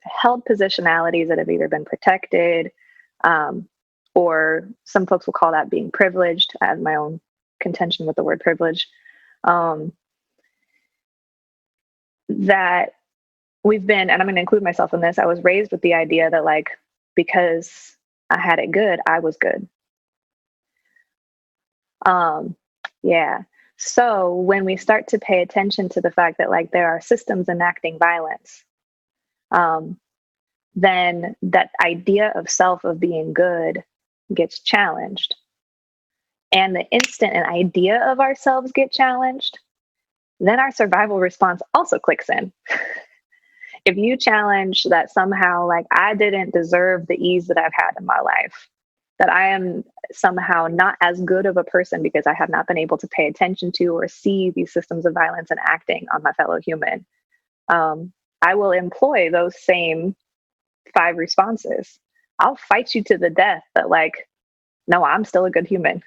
S1: held positionalities that have either been protected, or some folks will call that being privileged. I have my own contention with the word privilege. That we've been, and I'm going to include myself in this, I was raised with the idea that like, because I had it good, I was good. Yeah. So when we start to pay attention to the fact that like there are systems enacting violence, then that idea of self of being good gets challenged. And the instant an idea of ourselves get challenged, then our survival response also clicks in. If you challenge that somehow, like, I didn't deserve the ease that I've had in my life, that I am somehow not as good of a person because I have not been able to pay attention to or see these systems of violence enacting on my fellow human, I will employ those same 5 responses. I'll fight you to the death that like, no, I'm still a good human.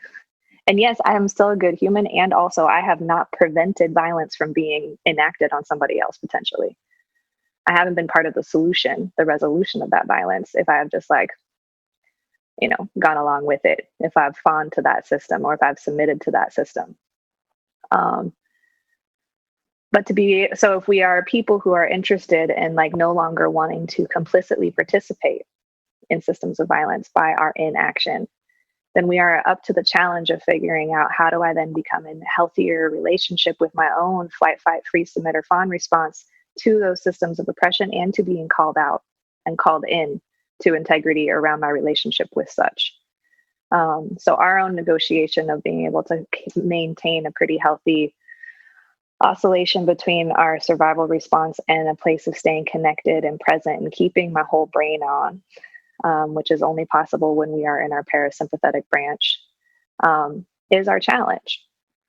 S1: And yes, I am still a good human. And also I have not prevented violence from being enacted on somebody else potentially. I haven't been part of the solution, the resolution of that violence, if I have just like, gone along with it, if I've fawned to that system or if I've submitted to that system. But so if we are people who are interested in like no longer wanting to complicitly participate in systems of violence by our inaction, then we are up to the challenge of figuring out how do I then become in a healthier relationship with my own flight, fight, freeze, submit, or fawn response to those systems of oppression and to being called out and called in to integrity around my relationship with such. So our own negotiation of being able to maintain a pretty healthy oscillation between our survival response and a place of staying connected and present and keeping my whole brain on, which is only possible when we are in our parasympathetic branch, is our challenge.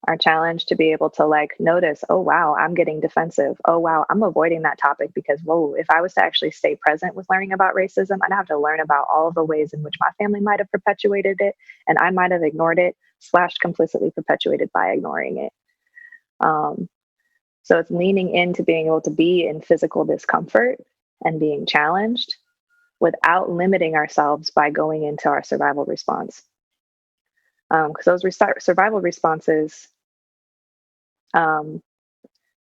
S1: Our challenge to be able to like notice, oh, wow, I'm getting defensive. Oh, wow, I'm avoiding that topic because, whoa, if I was to actually stay present with learning about racism, I'd have to learn about all of the ways in which my family might have perpetuated it and I might have ignored it / complicitly perpetuated by ignoring it. So it's leaning into being able to be in physical discomfort and being challenged without limiting ourselves by going into our survival response. Because those survival responses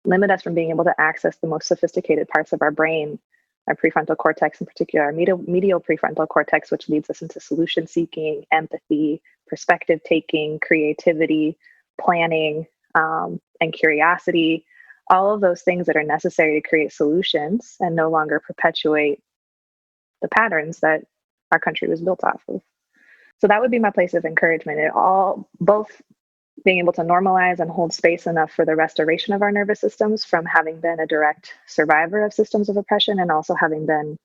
S1: limit us from being able to access the most sophisticated parts of our brain, our prefrontal cortex in particular, our medial prefrontal cortex, which leads us into solution seeking, empathy, perspective taking, creativity, planning, and curiosity. all of those things that are necessary to create solutions and no longer perpetuate the patterns that our country was built off of. So that would be my place of encouragement. It all, both being able to normalize and hold space enough for the restoration of our nervous systems from having been a direct survivor of systems of oppression, and also having been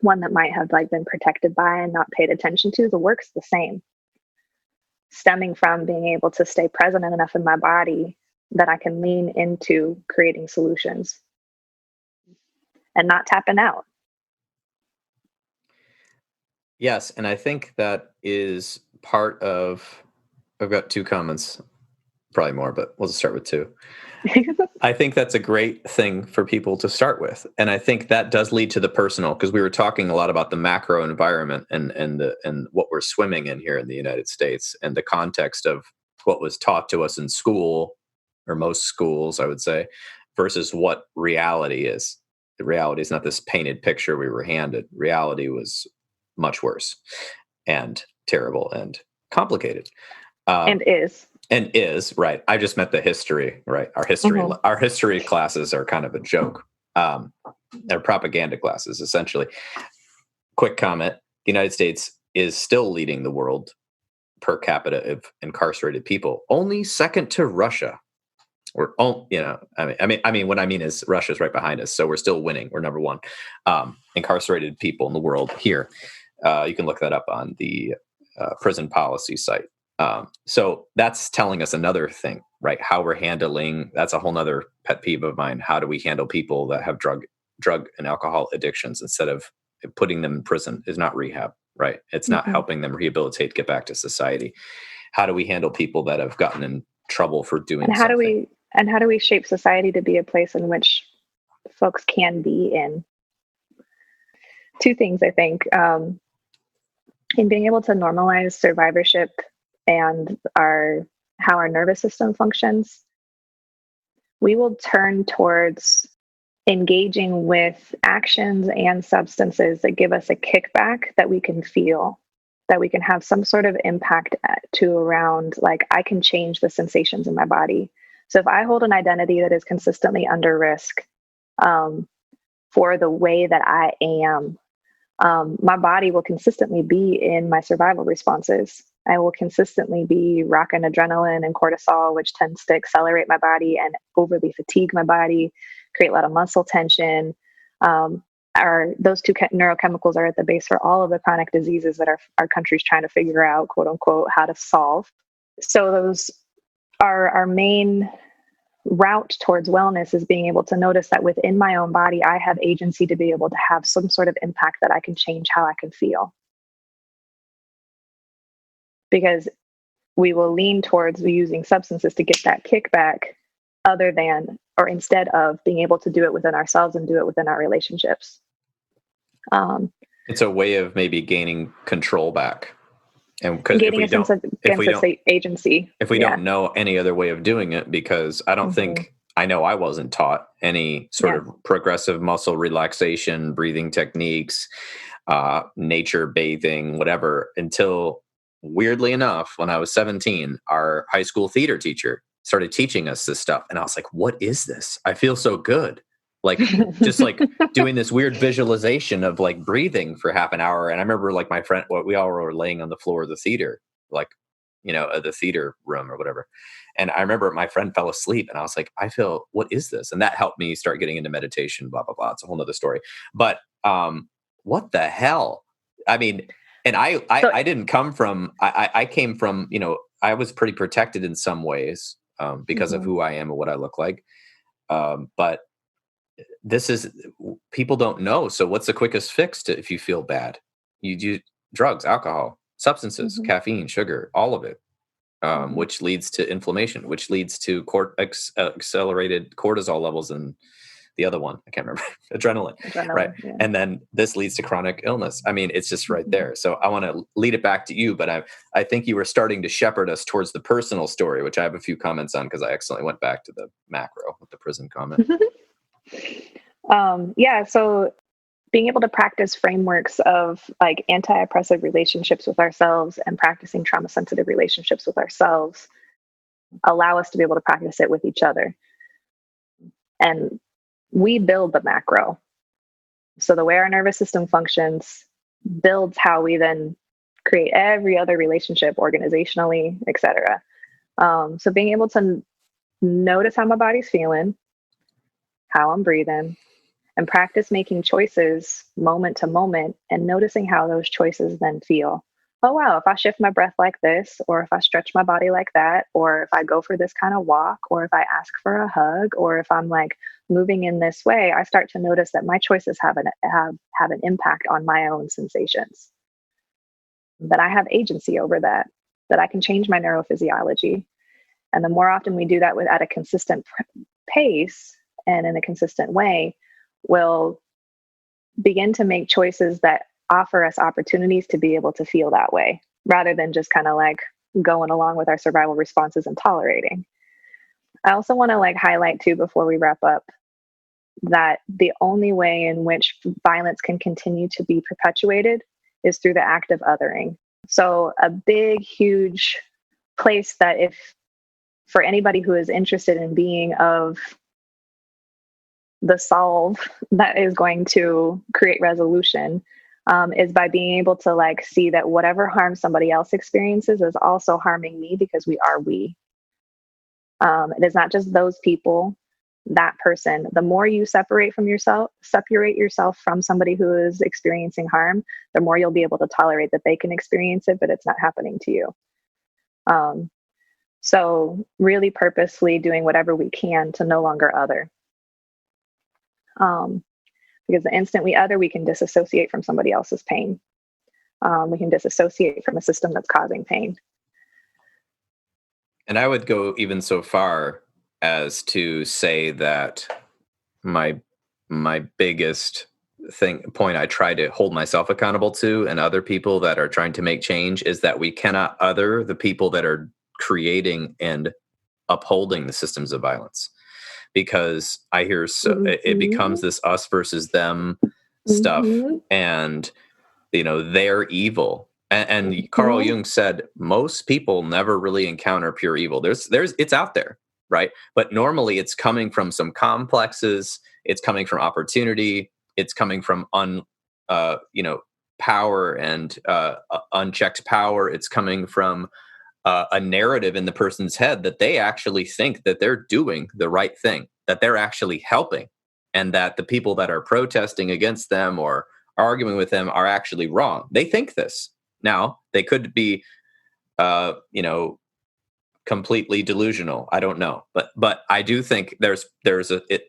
S1: one that might have like been protected by and not paid attention to. The work's the same, stemming from being able to stay present enough in my body that I can lean into creating solutions and not tapping out.
S3: Yes, and I think that is part of, I've got 2 comments, probably more, but we'll just start with 2. I think that's a great thing for people to start with. And I think that does lead to the personal, because we were talking a lot about the macro environment and what we're swimming in here in the United States, and the context of what was taught to us in school, or most schools, I would say, versus what reality is. The reality is not this painted picture we were handed. Reality was much worse and terrible and complicated.
S1: And is
S3: right. I just meant the history, right? Our history classes are kind of a joke. They're propaganda classes, essentially. Quick comment: the United States is still leading the world per capita of incarcerated people, only second to Russia. What I mean is Russia's right behind us, so we're still winning. We're number 1 incarcerated people in the world here. You can look that up on the prison policy site. So that's telling us another thing, right? How we're handling, that's a whole nother pet peeve of mine. How do we handle people that have drug and alcohol addictions instead of putting them in prison? Is not rehab, right? It's not helping them rehabilitate, get back to society. How do we handle people that have gotten in trouble for doing something?
S1: How do we shape society to be a place in which folks can be in? 2 things, I think. In being able to normalize survivorship and how our nervous system functions, we will turn towards engaging with actions and substances that give us a kickback that we can feel, that we can have some sort of impact to around, like, I can change the sensations in my body. So if I hold an identity that is consistently under risk for the way that I am, my body will consistently be in my survival responses. I will consistently be rocking adrenaline and cortisol, which tends to accelerate my body and overly fatigue my body, create a lot of muscle tension. Those 2 neurochemicals are at the base for all of the chronic diseases that our country's trying to figure out, quote unquote, how to solve. So those are our main route towards wellness, is being able to notice that within my own body, I have agency to be able to have some sort of impact that I can change how I can feel. Because we will lean towards using substances to get that kickback instead of being able to do it within ourselves and do it within our relationships.
S3: It's a way of maybe gaining control back. And because
S1: gaining a sense of agency.
S3: If we don't know any other way of doing it, because I don't think, I know I wasn't taught any sort of progressive muscle relaxation, breathing techniques, nature bathing, whatever, until, weirdly enough, when I was 17, our high school theater teacher started teaching us this stuff. And I was like, what is this? I feel so good. Like, just like doing this weird visualization of like breathing for half an hour. And I remember like my friend, we all were laying on the floor of the theater, like, the theater room or whatever. And I remember my friend fell asleep and I was like, what is this? And that helped me start getting into meditation, blah, blah, blah. It's a whole nother story. But what the hell? I mean, and I didn't come from, I came from, I was pretty protected in some ways because of who I am and what I look like. But people don't know. So what's the quickest fix if you feel bad? You do drugs, alcohol, substances, caffeine, sugar, all of it, which leads to inflammation, which leads to accelerated cortisol levels, and the other one, I can't remember, adrenaline, right? Yeah. And then this leads to chronic illness. I mean, it's just right there. So I want to lead it back to you, but I think you were starting to shepherd us towards the personal story, which I have a few comments on because I accidentally went back to the macro with the prison comment.
S1: So being able to practice frameworks of like anti-oppressive relationships with ourselves and practicing trauma-sensitive relationships with ourselves allow us to be able to practice it with each other. And we build the macro. So the way our nervous system functions builds how we then create every other relationship organizationally, etc. So being able to notice how my body's feeling, how I'm breathing, and practice making choices moment to moment and noticing how those choices then feel. Oh, wow, if I shift my breath like this, or if I stretch my body like that, or if I go for this kind of walk, or if I ask for a hug, or if I'm like moving in this way, I start to notice that my choices have an impact on my own sensations, that I have agency over that I can change my neurophysiology. And the more often we do that at a consistent pace and in a consistent way, we'll begin to make choices that offer us opportunities to be able to feel that way, rather than just kind of like going along with our survival responses and tolerating. I also want to like highlight too, before we wrap up, that the only way in which violence can continue to be perpetuated is through the act of othering. So a big, huge place that, if for anybody who is interested in being of the solve that is going to create resolution, is by being able to like see that whatever harm somebody else experiences is also harming me, because we are we. It is not just those people, that person. The more you separate yourself from somebody who is experiencing harm, the more you'll be able to tolerate that they can experience it, but it's not happening to you. So really purposely doing whatever we can to no longer other. Because the instant we other, we can disassociate from somebody else's pain. We can disassociate from a system that's causing pain.
S3: And I would go even so far as to say that my biggest point I try to hold myself accountable to, and other people that are trying to make change, is that we cannot other the people that are creating and upholding the systems of violence. Because I hear it becomes this us versus them stuff, and they're evil. And Carl Jung said most people never really encounter pure evil. There's it's out there, right? But normally it's coming from some complexes. It's coming from opportunity. It's coming from power and unchecked power. It's coming from a narrative in the person's head that they actually think that they're doing the right thing, that they're actually helping, and that the people that are protesting against them or arguing with them are actually wrong. They think this. Now, they could be, completely delusional. I don't know, but I do think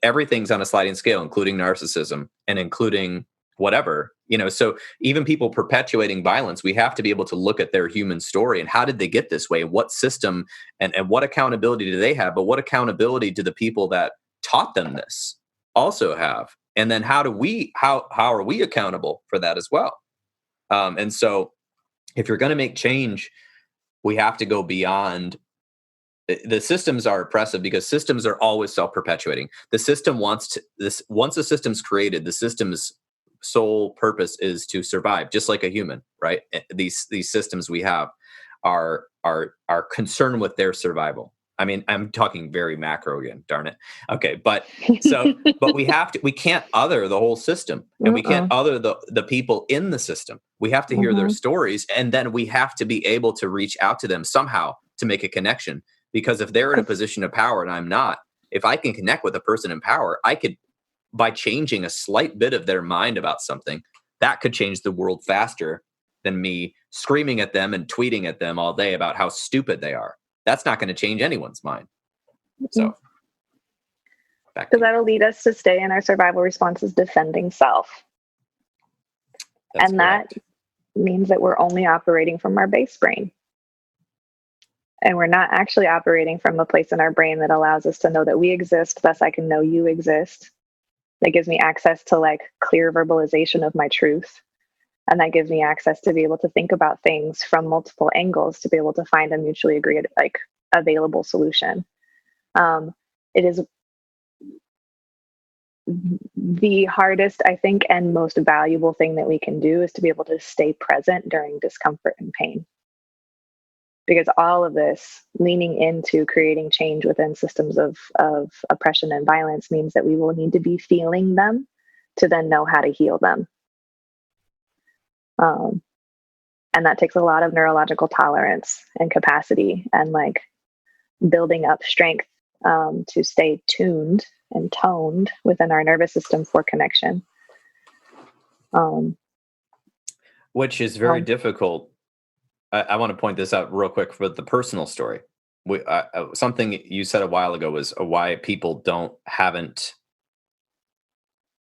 S3: everything's on a sliding scale, including narcissism and including whatever. So even people perpetuating violence, we have to be able to look at their human story and how did they get this way? What system and what accountability do they have? But what accountability do the people that taught them this also have? And then how are we accountable for that as well? And so if you're going to make change, we have to go beyond. The systems are oppressive because systems are always self-perpetuating. The system wants this. Once a system's created, the system's sole purpose is to survive, just like a human, right? These systems we have are concerned with their survival. I mean, I'm talking very macro again, darn it. Okay, but we can't other the whole system, and we can't other the people in the system. We have to hear their stories, and then we have to be able to reach out to them somehow to make a connection. Because if they're in a position of power and I'm not, if I can connect with a person in power, I could, by changing a slight bit of their mind about something, that could change the world faster than me screaming at them and tweeting at them all day about how stupid they are. That's not going to change anyone's mind. So,
S1: because that'll lead us to stay in our survival responses defending self. That's correct. That means that we're only operating from our base brain. And we're not actually operating from a place in our brain that allows us to know that we exist, thus I can know you exist. That gives me access to like clear verbalization of my truth. And that gives me access to be able to think about things from multiple angles to be able to find a mutually agreed, like available solution. It is the hardest, I think, and most valuable thing that we can do is to be able to stay present during discomfort and pain. because all of this leaning into creating change within systems of oppression and violence means that we will need to be feeling them to then know how to heal them. And that takes a lot of neurological tolerance and capacity and like building up strength to stay tuned and toned within our nervous system for connection.
S3: Which is very difficult. I want to point this out real quick for the personal story. Something you said a while ago was why people haven't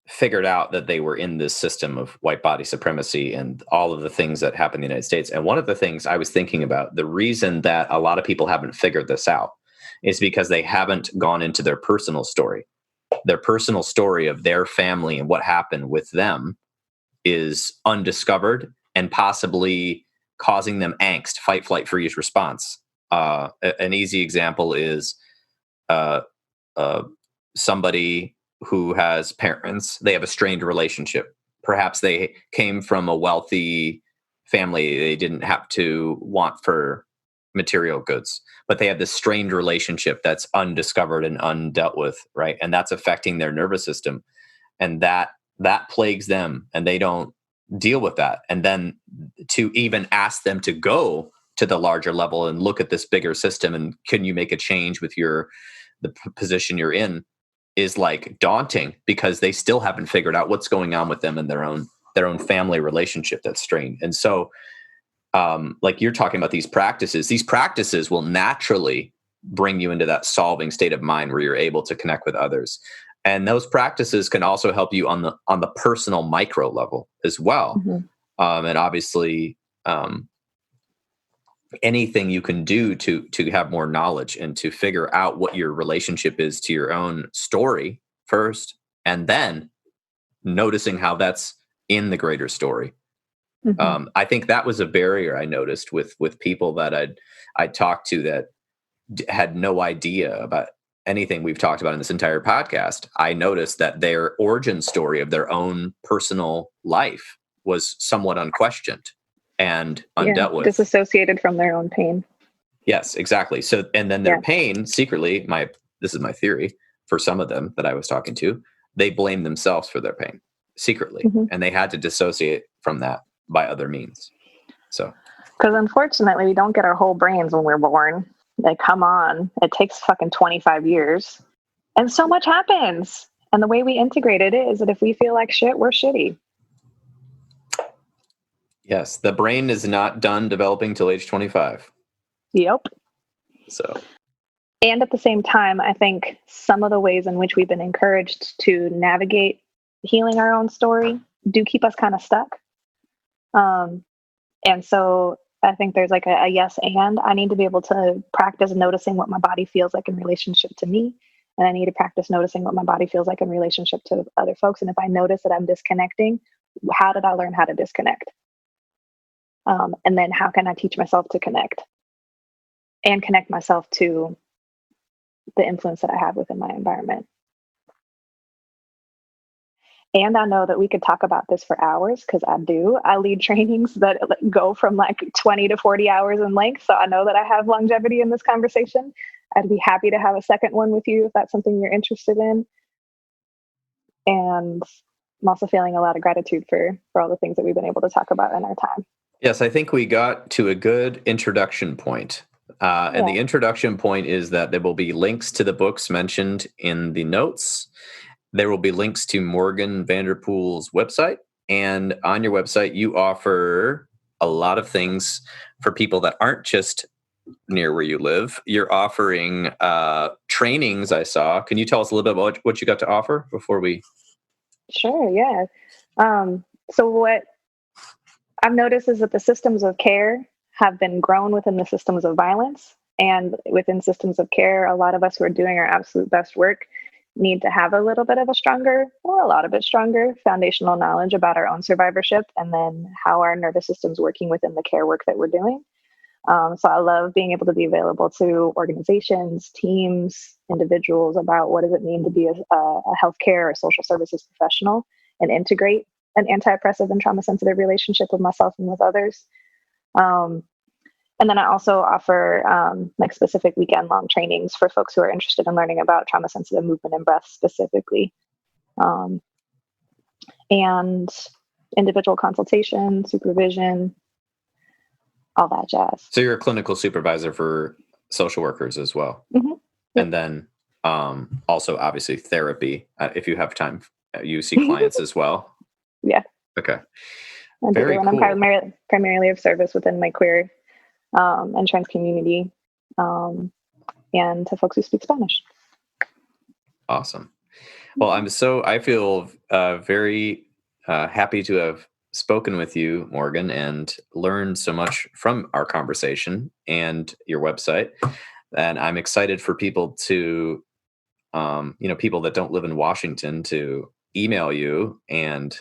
S3: figured out that they were in this system of white body supremacy and all of the things that happen in the United States. And one of the things I was thinking about, the reason that a lot of people haven't figured this out is because they haven't gone into their personal story. Their personal story of their family and what happened with them is undiscovered and possibly causing them angst, fight, flight, freeze response. An easy example is somebody who has parents, they have a strained relationship. Perhaps they came from a wealthy family. They didn't have to want for material goods, but they have this strained relationship that's undiscovered and undealt with, right? And that's affecting their nervous system. And that plagues them, and they don't deal with that. And then to even ask them to go to the larger level and look at this bigger system and can you make a change with the position you're in is like daunting, because they still haven't figured out what's going on with them in their own family relationship that's strained. And so like you're talking about these practices will naturally bring you into that solving state of mind where you're able to connect with others. And those practices can also help you on the personal micro level as well. Mm-hmm. And obviously, anything you can do to have more knowledge and to figure out what your relationship is to your own story first, and then noticing how that's in the greater story. Mm-hmm. I think that was a barrier I noticed with people that I'd talked to that had no idea about anything we've talked about in this entire podcast. I noticed that their origin story of their own personal life was somewhat unquestioned and undealt with.
S1: Disassociated from their own pain.
S3: Yes, exactly. So, and then their pain secretly, this is my theory, for some of them that I was talking to, they blame themselves for their pain secretly. Mm-hmm. And they had to dissociate from that by other means. So,
S1: because unfortunately we don't get our whole brains when we're born. They come on, it takes fucking 25 years and so much happens. And the way we integrate it is that if we feel like shit, we're shitty.
S3: Yes. The brain is not done developing till age 25.
S1: Yep.
S3: So,
S1: and at the same time, I think some of the ways in which we've been encouraged to navigate healing our own story do keep us kind of stuck. And so I think there's like a yes, and I need to be able to practice noticing what my body feels like in relationship to me. And I need to practice noticing what my body feels like in relationship to other folks. And if I notice that I'm disconnecting, how did I learn how to disconnect? And then how can I teach myself to connect and connect myself to the influence that I have within my environment? And I know that we could talk about this for hours, because I do. I lead trainings that go from like 20 to 40 hours in length. So I know that I have longevity in this conversation. I'd be happy to have a second one with you if that's something you're interested in. And I'm also feeling a lot of gratitude for all the things that we've been able to talk about in our time.
S3: Yes, I think we got to a good introduction point. And the introduction point is that there will be links to the books mentioned in the notes. There will be links to Morgan Vanderpool's website. And on your website, you offer a lot of things for people that aren't just near where you live. You're offering trainings, I saw. Can you tell us a little bit about what you got to offer before we...
S1: Sure, yeah. So what I've noticed is that the systems of care have been grown within the systems of violence. And within systems of care, a lot of us who are doing our absolute best work need to have a little bit of a stronger, or a lot of it stronger, foundational knowledge about our own survivorship, and then how our nervous system's working within the care work that we're doing. So I love being able to be available to organizations, teams, individuals about what does it mean to be a healthcare or social services professional and integrate an anti-oppressive and trauma-sensitive relationship with myself and with others. And then I also offer like specific weekend-long trainings for folks who are interested in learning about trauma-sensitive movement and breath specifically. And individual consultation, supervision, all that jazz.
S3: So you're a clinical supervisor for social workers as well.
S1: Mm-hmm. Yep.
S3: And then also obviously therapy, if you have time, you see clients as well.
S1: Yeah.
S3: Okay.
S1: Very cool. I'm primarily of service within my queer and trans community, and to folks who speak Spanish.
S3: Awesome. Well, I feel very happy to have spoken with you, Morgan, and learned so much from our conversation and your website. And I'm excited for people to, people that don't live in Washington, to email you and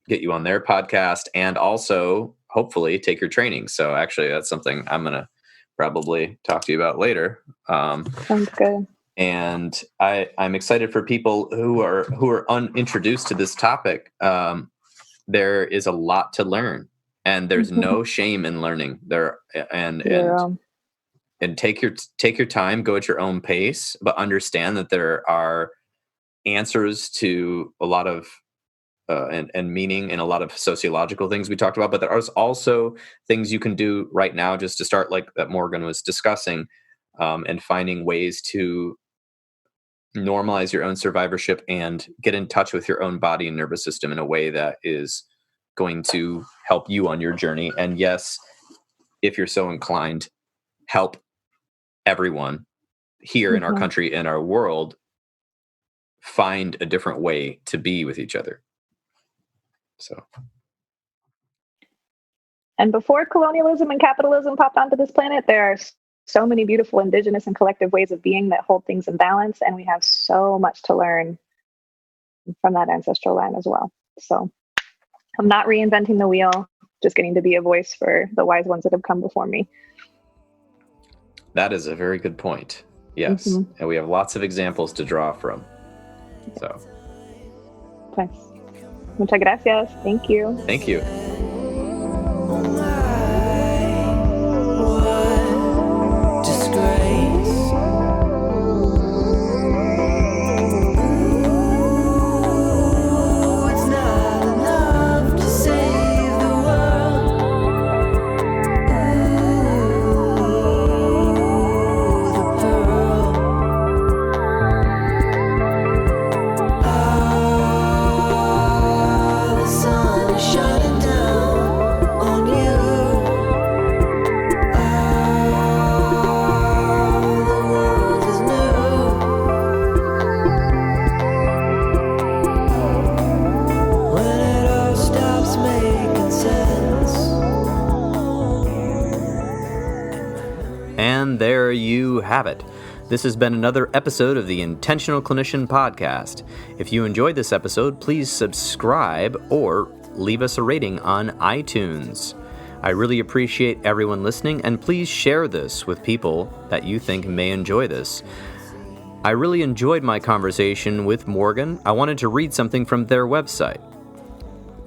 S3: get you on their podcast, and also hopefully take your training. So actually, that's something I'm going to probably talk to you about later.
S1: Sounds good.
S3: And I'm excited for people who are unintroduced to this topic. There is a lot to learn, and there's no shame in learning there. And take your time, go at your own pace, but understand that there are answers to a lot of and meaning in a lot of sociological things we talked about, but there are also things you can do right now just to start, like that Morgan was discussing, and finding ways to normalize your own survivorship and get in touch with your own body and nervous system in a way that is going to help you on your journey. And yes, if you're so inclined, help everyone here in our country and our world find a different way to be with each other. So,
S1: and before colonialism and capitalism popped onto this planet, there are so many beautiful indigenous and collective ways of being that hold things in balance, and we have so much to learn from that ancestral line as well. So I'm not reinventing the wheel, just getting to be a voice for the wise ones that have come before me.
S3: That is a very good point. Yes. And we have lots of examples to draw from. So.
S1: Thanks. Muchas gracias. Thank you.
S3: Thank you. And there you have it. This has been another episode of the Intentional Clinician Podcast. If you enjoyed this episode, please subscribe or leave us a rating on iTunes. I really appreciate everyone listening, and please share this with people that you think may enjoy this. I really enjoyed my conversation with Morgan. I wanted to read something from their website.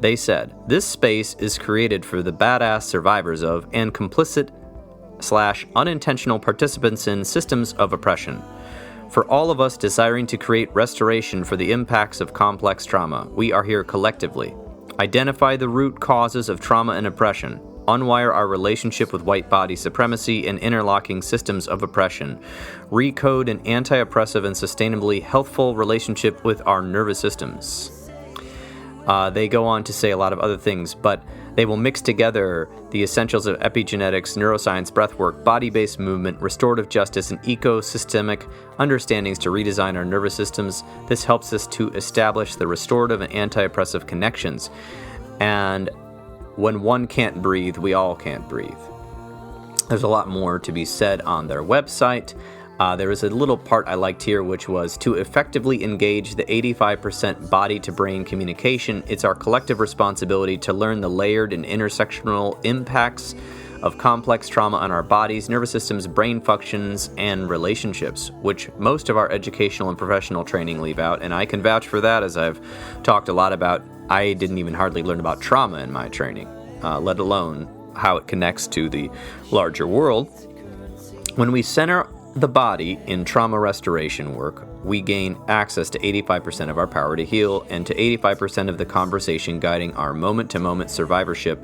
S3: They said, "This space is created for the badass survivors of and complicit/unintentional participants in systems of oppression. For all of us desiring to create restoration for the impacts of complex trauma, we are here collectively. Identify the root causes of trauma and oppression. Unwire our relationship with white body supremacy and interlocking systems of oppression. Recode an anti-oppressive and sustainably healthful relationship with our nervous systems." They go on to say a lot of other things, but they will mix together the essentials of epigenetics, neuroscience, breathwork, body-based movement, restorative justice, and ecosystemic understandings to redesign our nervous systems. This helps us to establish the restorative and anti-oppressive connections. And when one can't breathe, we all can't breathe. There's a lot more to be said on their website. There was a little part I liked here, which was to effectively engage the 85% body-to-brain communication. It's our collective responsibility to learn the layered and intersectional impacts of complex trauma on our bodies, nervous systems, brain functions, and relationships, which most of our educational and professional training leave out. And I can vouch for that, as I've talked a lot about. I didn't even hardly learn about trauma in my training, let alone how it connects to the larger world. When we center the body in trauma restoration work, we gain access to 85% of our power to heal and to 85% of the conversation guiding our moment-to-moment survivorship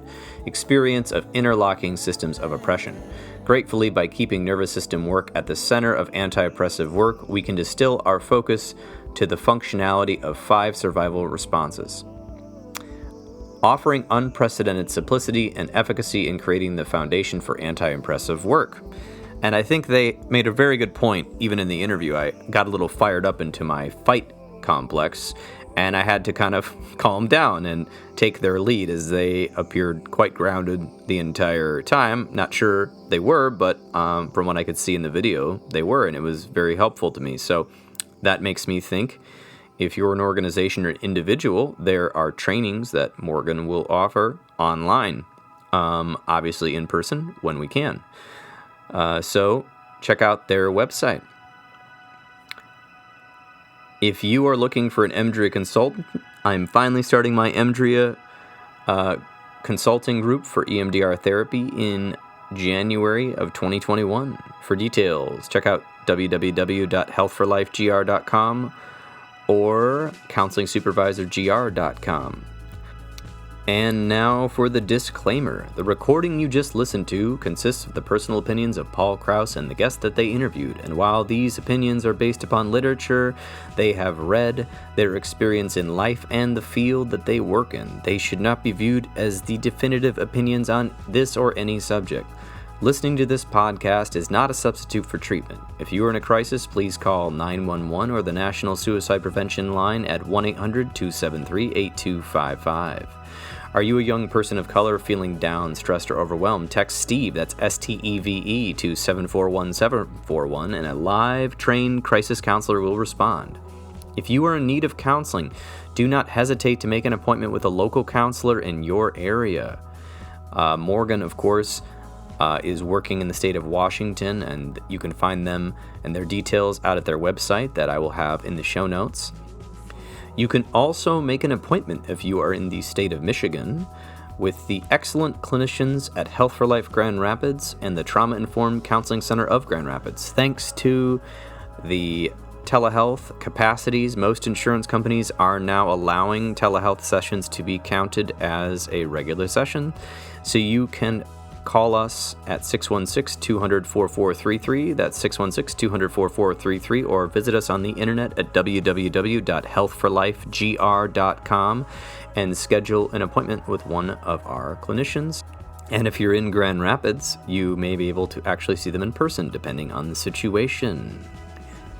S3: experience of interlocking systems of oppression. Gratefully, by keeping nervous system work at the center of anti-oppressive work, we can distill our focus to the functionality of 5 survival responses, offering unprecedented simplicity and efficacy in creating the foundation for anti-oppressive work. And I think they made a very good point, even in the interview. I got a little fired up into my fight complex, and I had to kind of calm down and take their lead, as they appeared quite grounded the entire time. Not sure they were, but from what I could see in the video, they were, and it was very helpful to me. So that makes me think, if you're an organization or individual, there are trainings that Morgan will offer online, obviously in person when we can. So check out their website. If you are looking for an EMDRIA consultant, I'm finally starting my EMDRIA consulting group for EMDR therapy in January of 2021. For details, check out www.healthforlifegr.com or counselingsupervisorgr.com. And now for the disclaimer. The recording you just listened to consists of the personal opinions of Paul Krauss and the guests that they interviewed, and while these opinions are based upon literature they have read, their experience in life, and the field that they work in, they should not be viewed as the definitive opinions on this or any subject. Listening to this podcast is not a substitute for treatment. If you are in a crisis, please call 911 or the National Suicide Prevention Line at 1-800-273-8255. Are you a young person of color feeling down, stressed, or overwhelmed? Text STEVE, that's STEVE, to 741-741, and a live, trained crisis counselor will respond. If you are in need of counseling, do not hesitate to make an appointment with a local counselor in your area. Morgan, of course, is working in the state of Washington, and you can find them and their details out at their website that I will have in the show notes. You can also make an appointment if you are in the state of Michigan with the excellent clinicians at Health for Life Grand Rapids and the Trauma Informed Counseling Center of Grand Rapids. Thanks to the telehealth capacities, most insurance companies are now allowing telehealth sessions to be counted as a regular session. So you can call us at 616-200-4433, that's 616-200-4433, or visit us on the internet at www.healthforlifegr.com and schedule an appointment with one of our clinicians. And if you're in Grand Rapids, you may be able to actually see them in person, depending on the situation.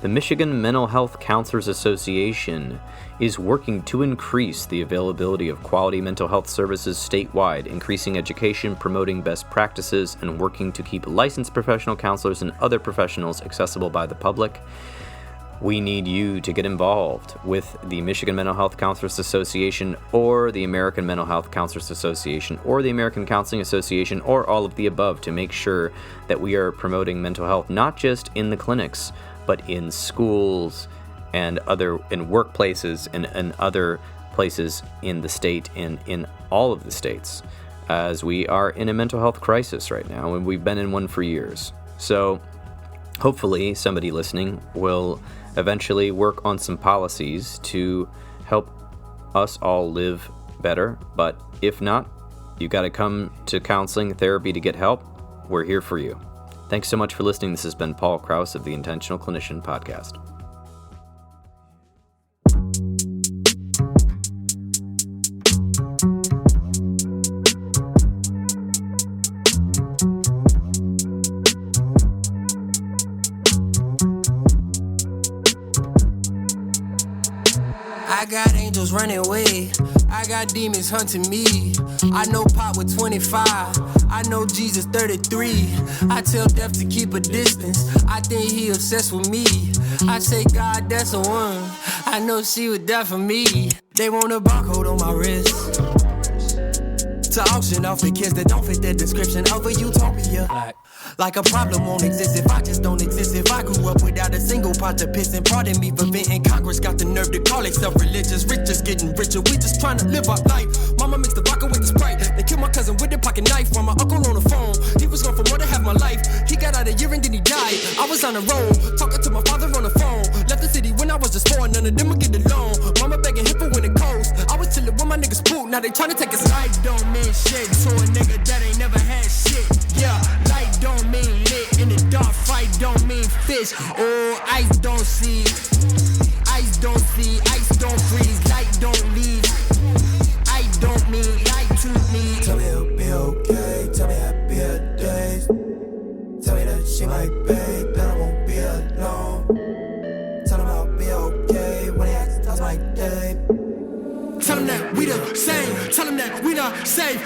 S3: The Michigan Mental Health Counselors Association is working to increase the availability of quality mental health services statewide, increasing education, promoting best practices, and working to keep licensed professional counselors and other professionals accessible by the public. We need you to get involved with the Michigan Mental Health Counselors Association or the American Mental Health Counselors Association or the American Counseling Association or all of the above to make sure that we are promoting mental health not just in the clinics, but in schools and in workplaces and other places in the state and in all of the states, as we are in a mental health crisis right now, and we've been in one for years. So hopefully somebody listening will eventually work on some policies to help us all live better. But if not, you got to come to counseling therapy to get help. We're here for you. Thanks so much for listening. This has been Paul Krauss of the Intentional Clinician Podcast.
S4: I got angels running away, I got demons hunting me. I know Pop with 25, I know Jesus 33. I tell death to keep a distance, I think he obsessed with me. I say God, that's the one, I know she would die for me. They want a barcode on my wrist to auction off the kids that don't fit the description of a utopia. Like a problem won't exist if I just don't exist. If I grew up without a single pot to piss, and pardon me for venting, Congress got the nerve to call itself religious. Rich just getting richer, we just trying to live our life. Mama mixed the vodka with the Sprite, they kill my my cousin with the pocket knife while my uncle on the phone. He was gone for more than half my life. He got out a year and then he died. I was on the road, talking to my father on the phone. Left the city when I was just 4, none of them would get along. Mama begging him for when it coast. I was chillin' with my niggas poop, now they tryna take his life. Don't mean shit to a nigga that ain't never had shit. Yeah, light don't mean lit. In the dark fight don't mean fish. Oh, ice don't see. Ice don't see, ice don't freeze, light don't leave. I don't mean light to me. Tell me it'll be okay, tell me happier days. Tell me that she might pay, that I won't be alone. Tell him I'll be okay when he asks how's my day. Tell him that we the same, tell him that we not safe.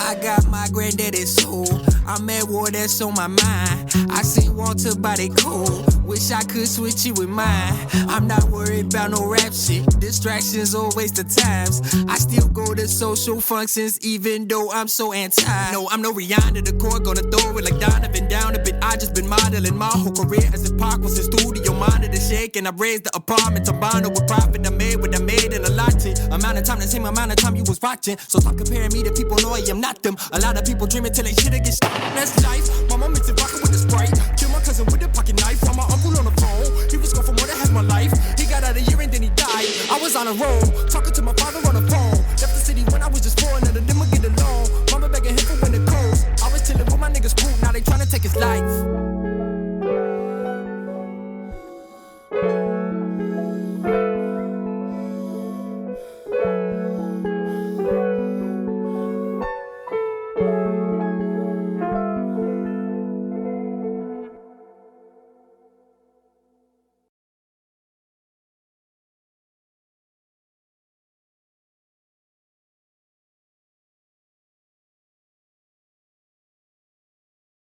S4: I got my granddaddy's soul, I'm at war, that's on my mind. I see Walter body cool, wish I could switch it with mine. I'm not worried about no rap shit, distractions or waste of times. I still go to social functions even though I'm so anti. No, I'm no Rihanna, the core gonna throw it like Donovan down a bit. I just been modeling my whole career as if Park was in studio, monitor shaking. I raised the apartment to bond with profit. I made what I made in a lot of amount of time, the same amount of time you was watching. So stop comparing me to people, know I am not them. A lot of people dreaming till they shit get stuck. That's life. My mom is rockin' with the Sprite. Kill my cousin with the pocket knife while my uncle on the phone. He was gone for more than half my life. He got out a year and then he died. I was on a roll, talking to my father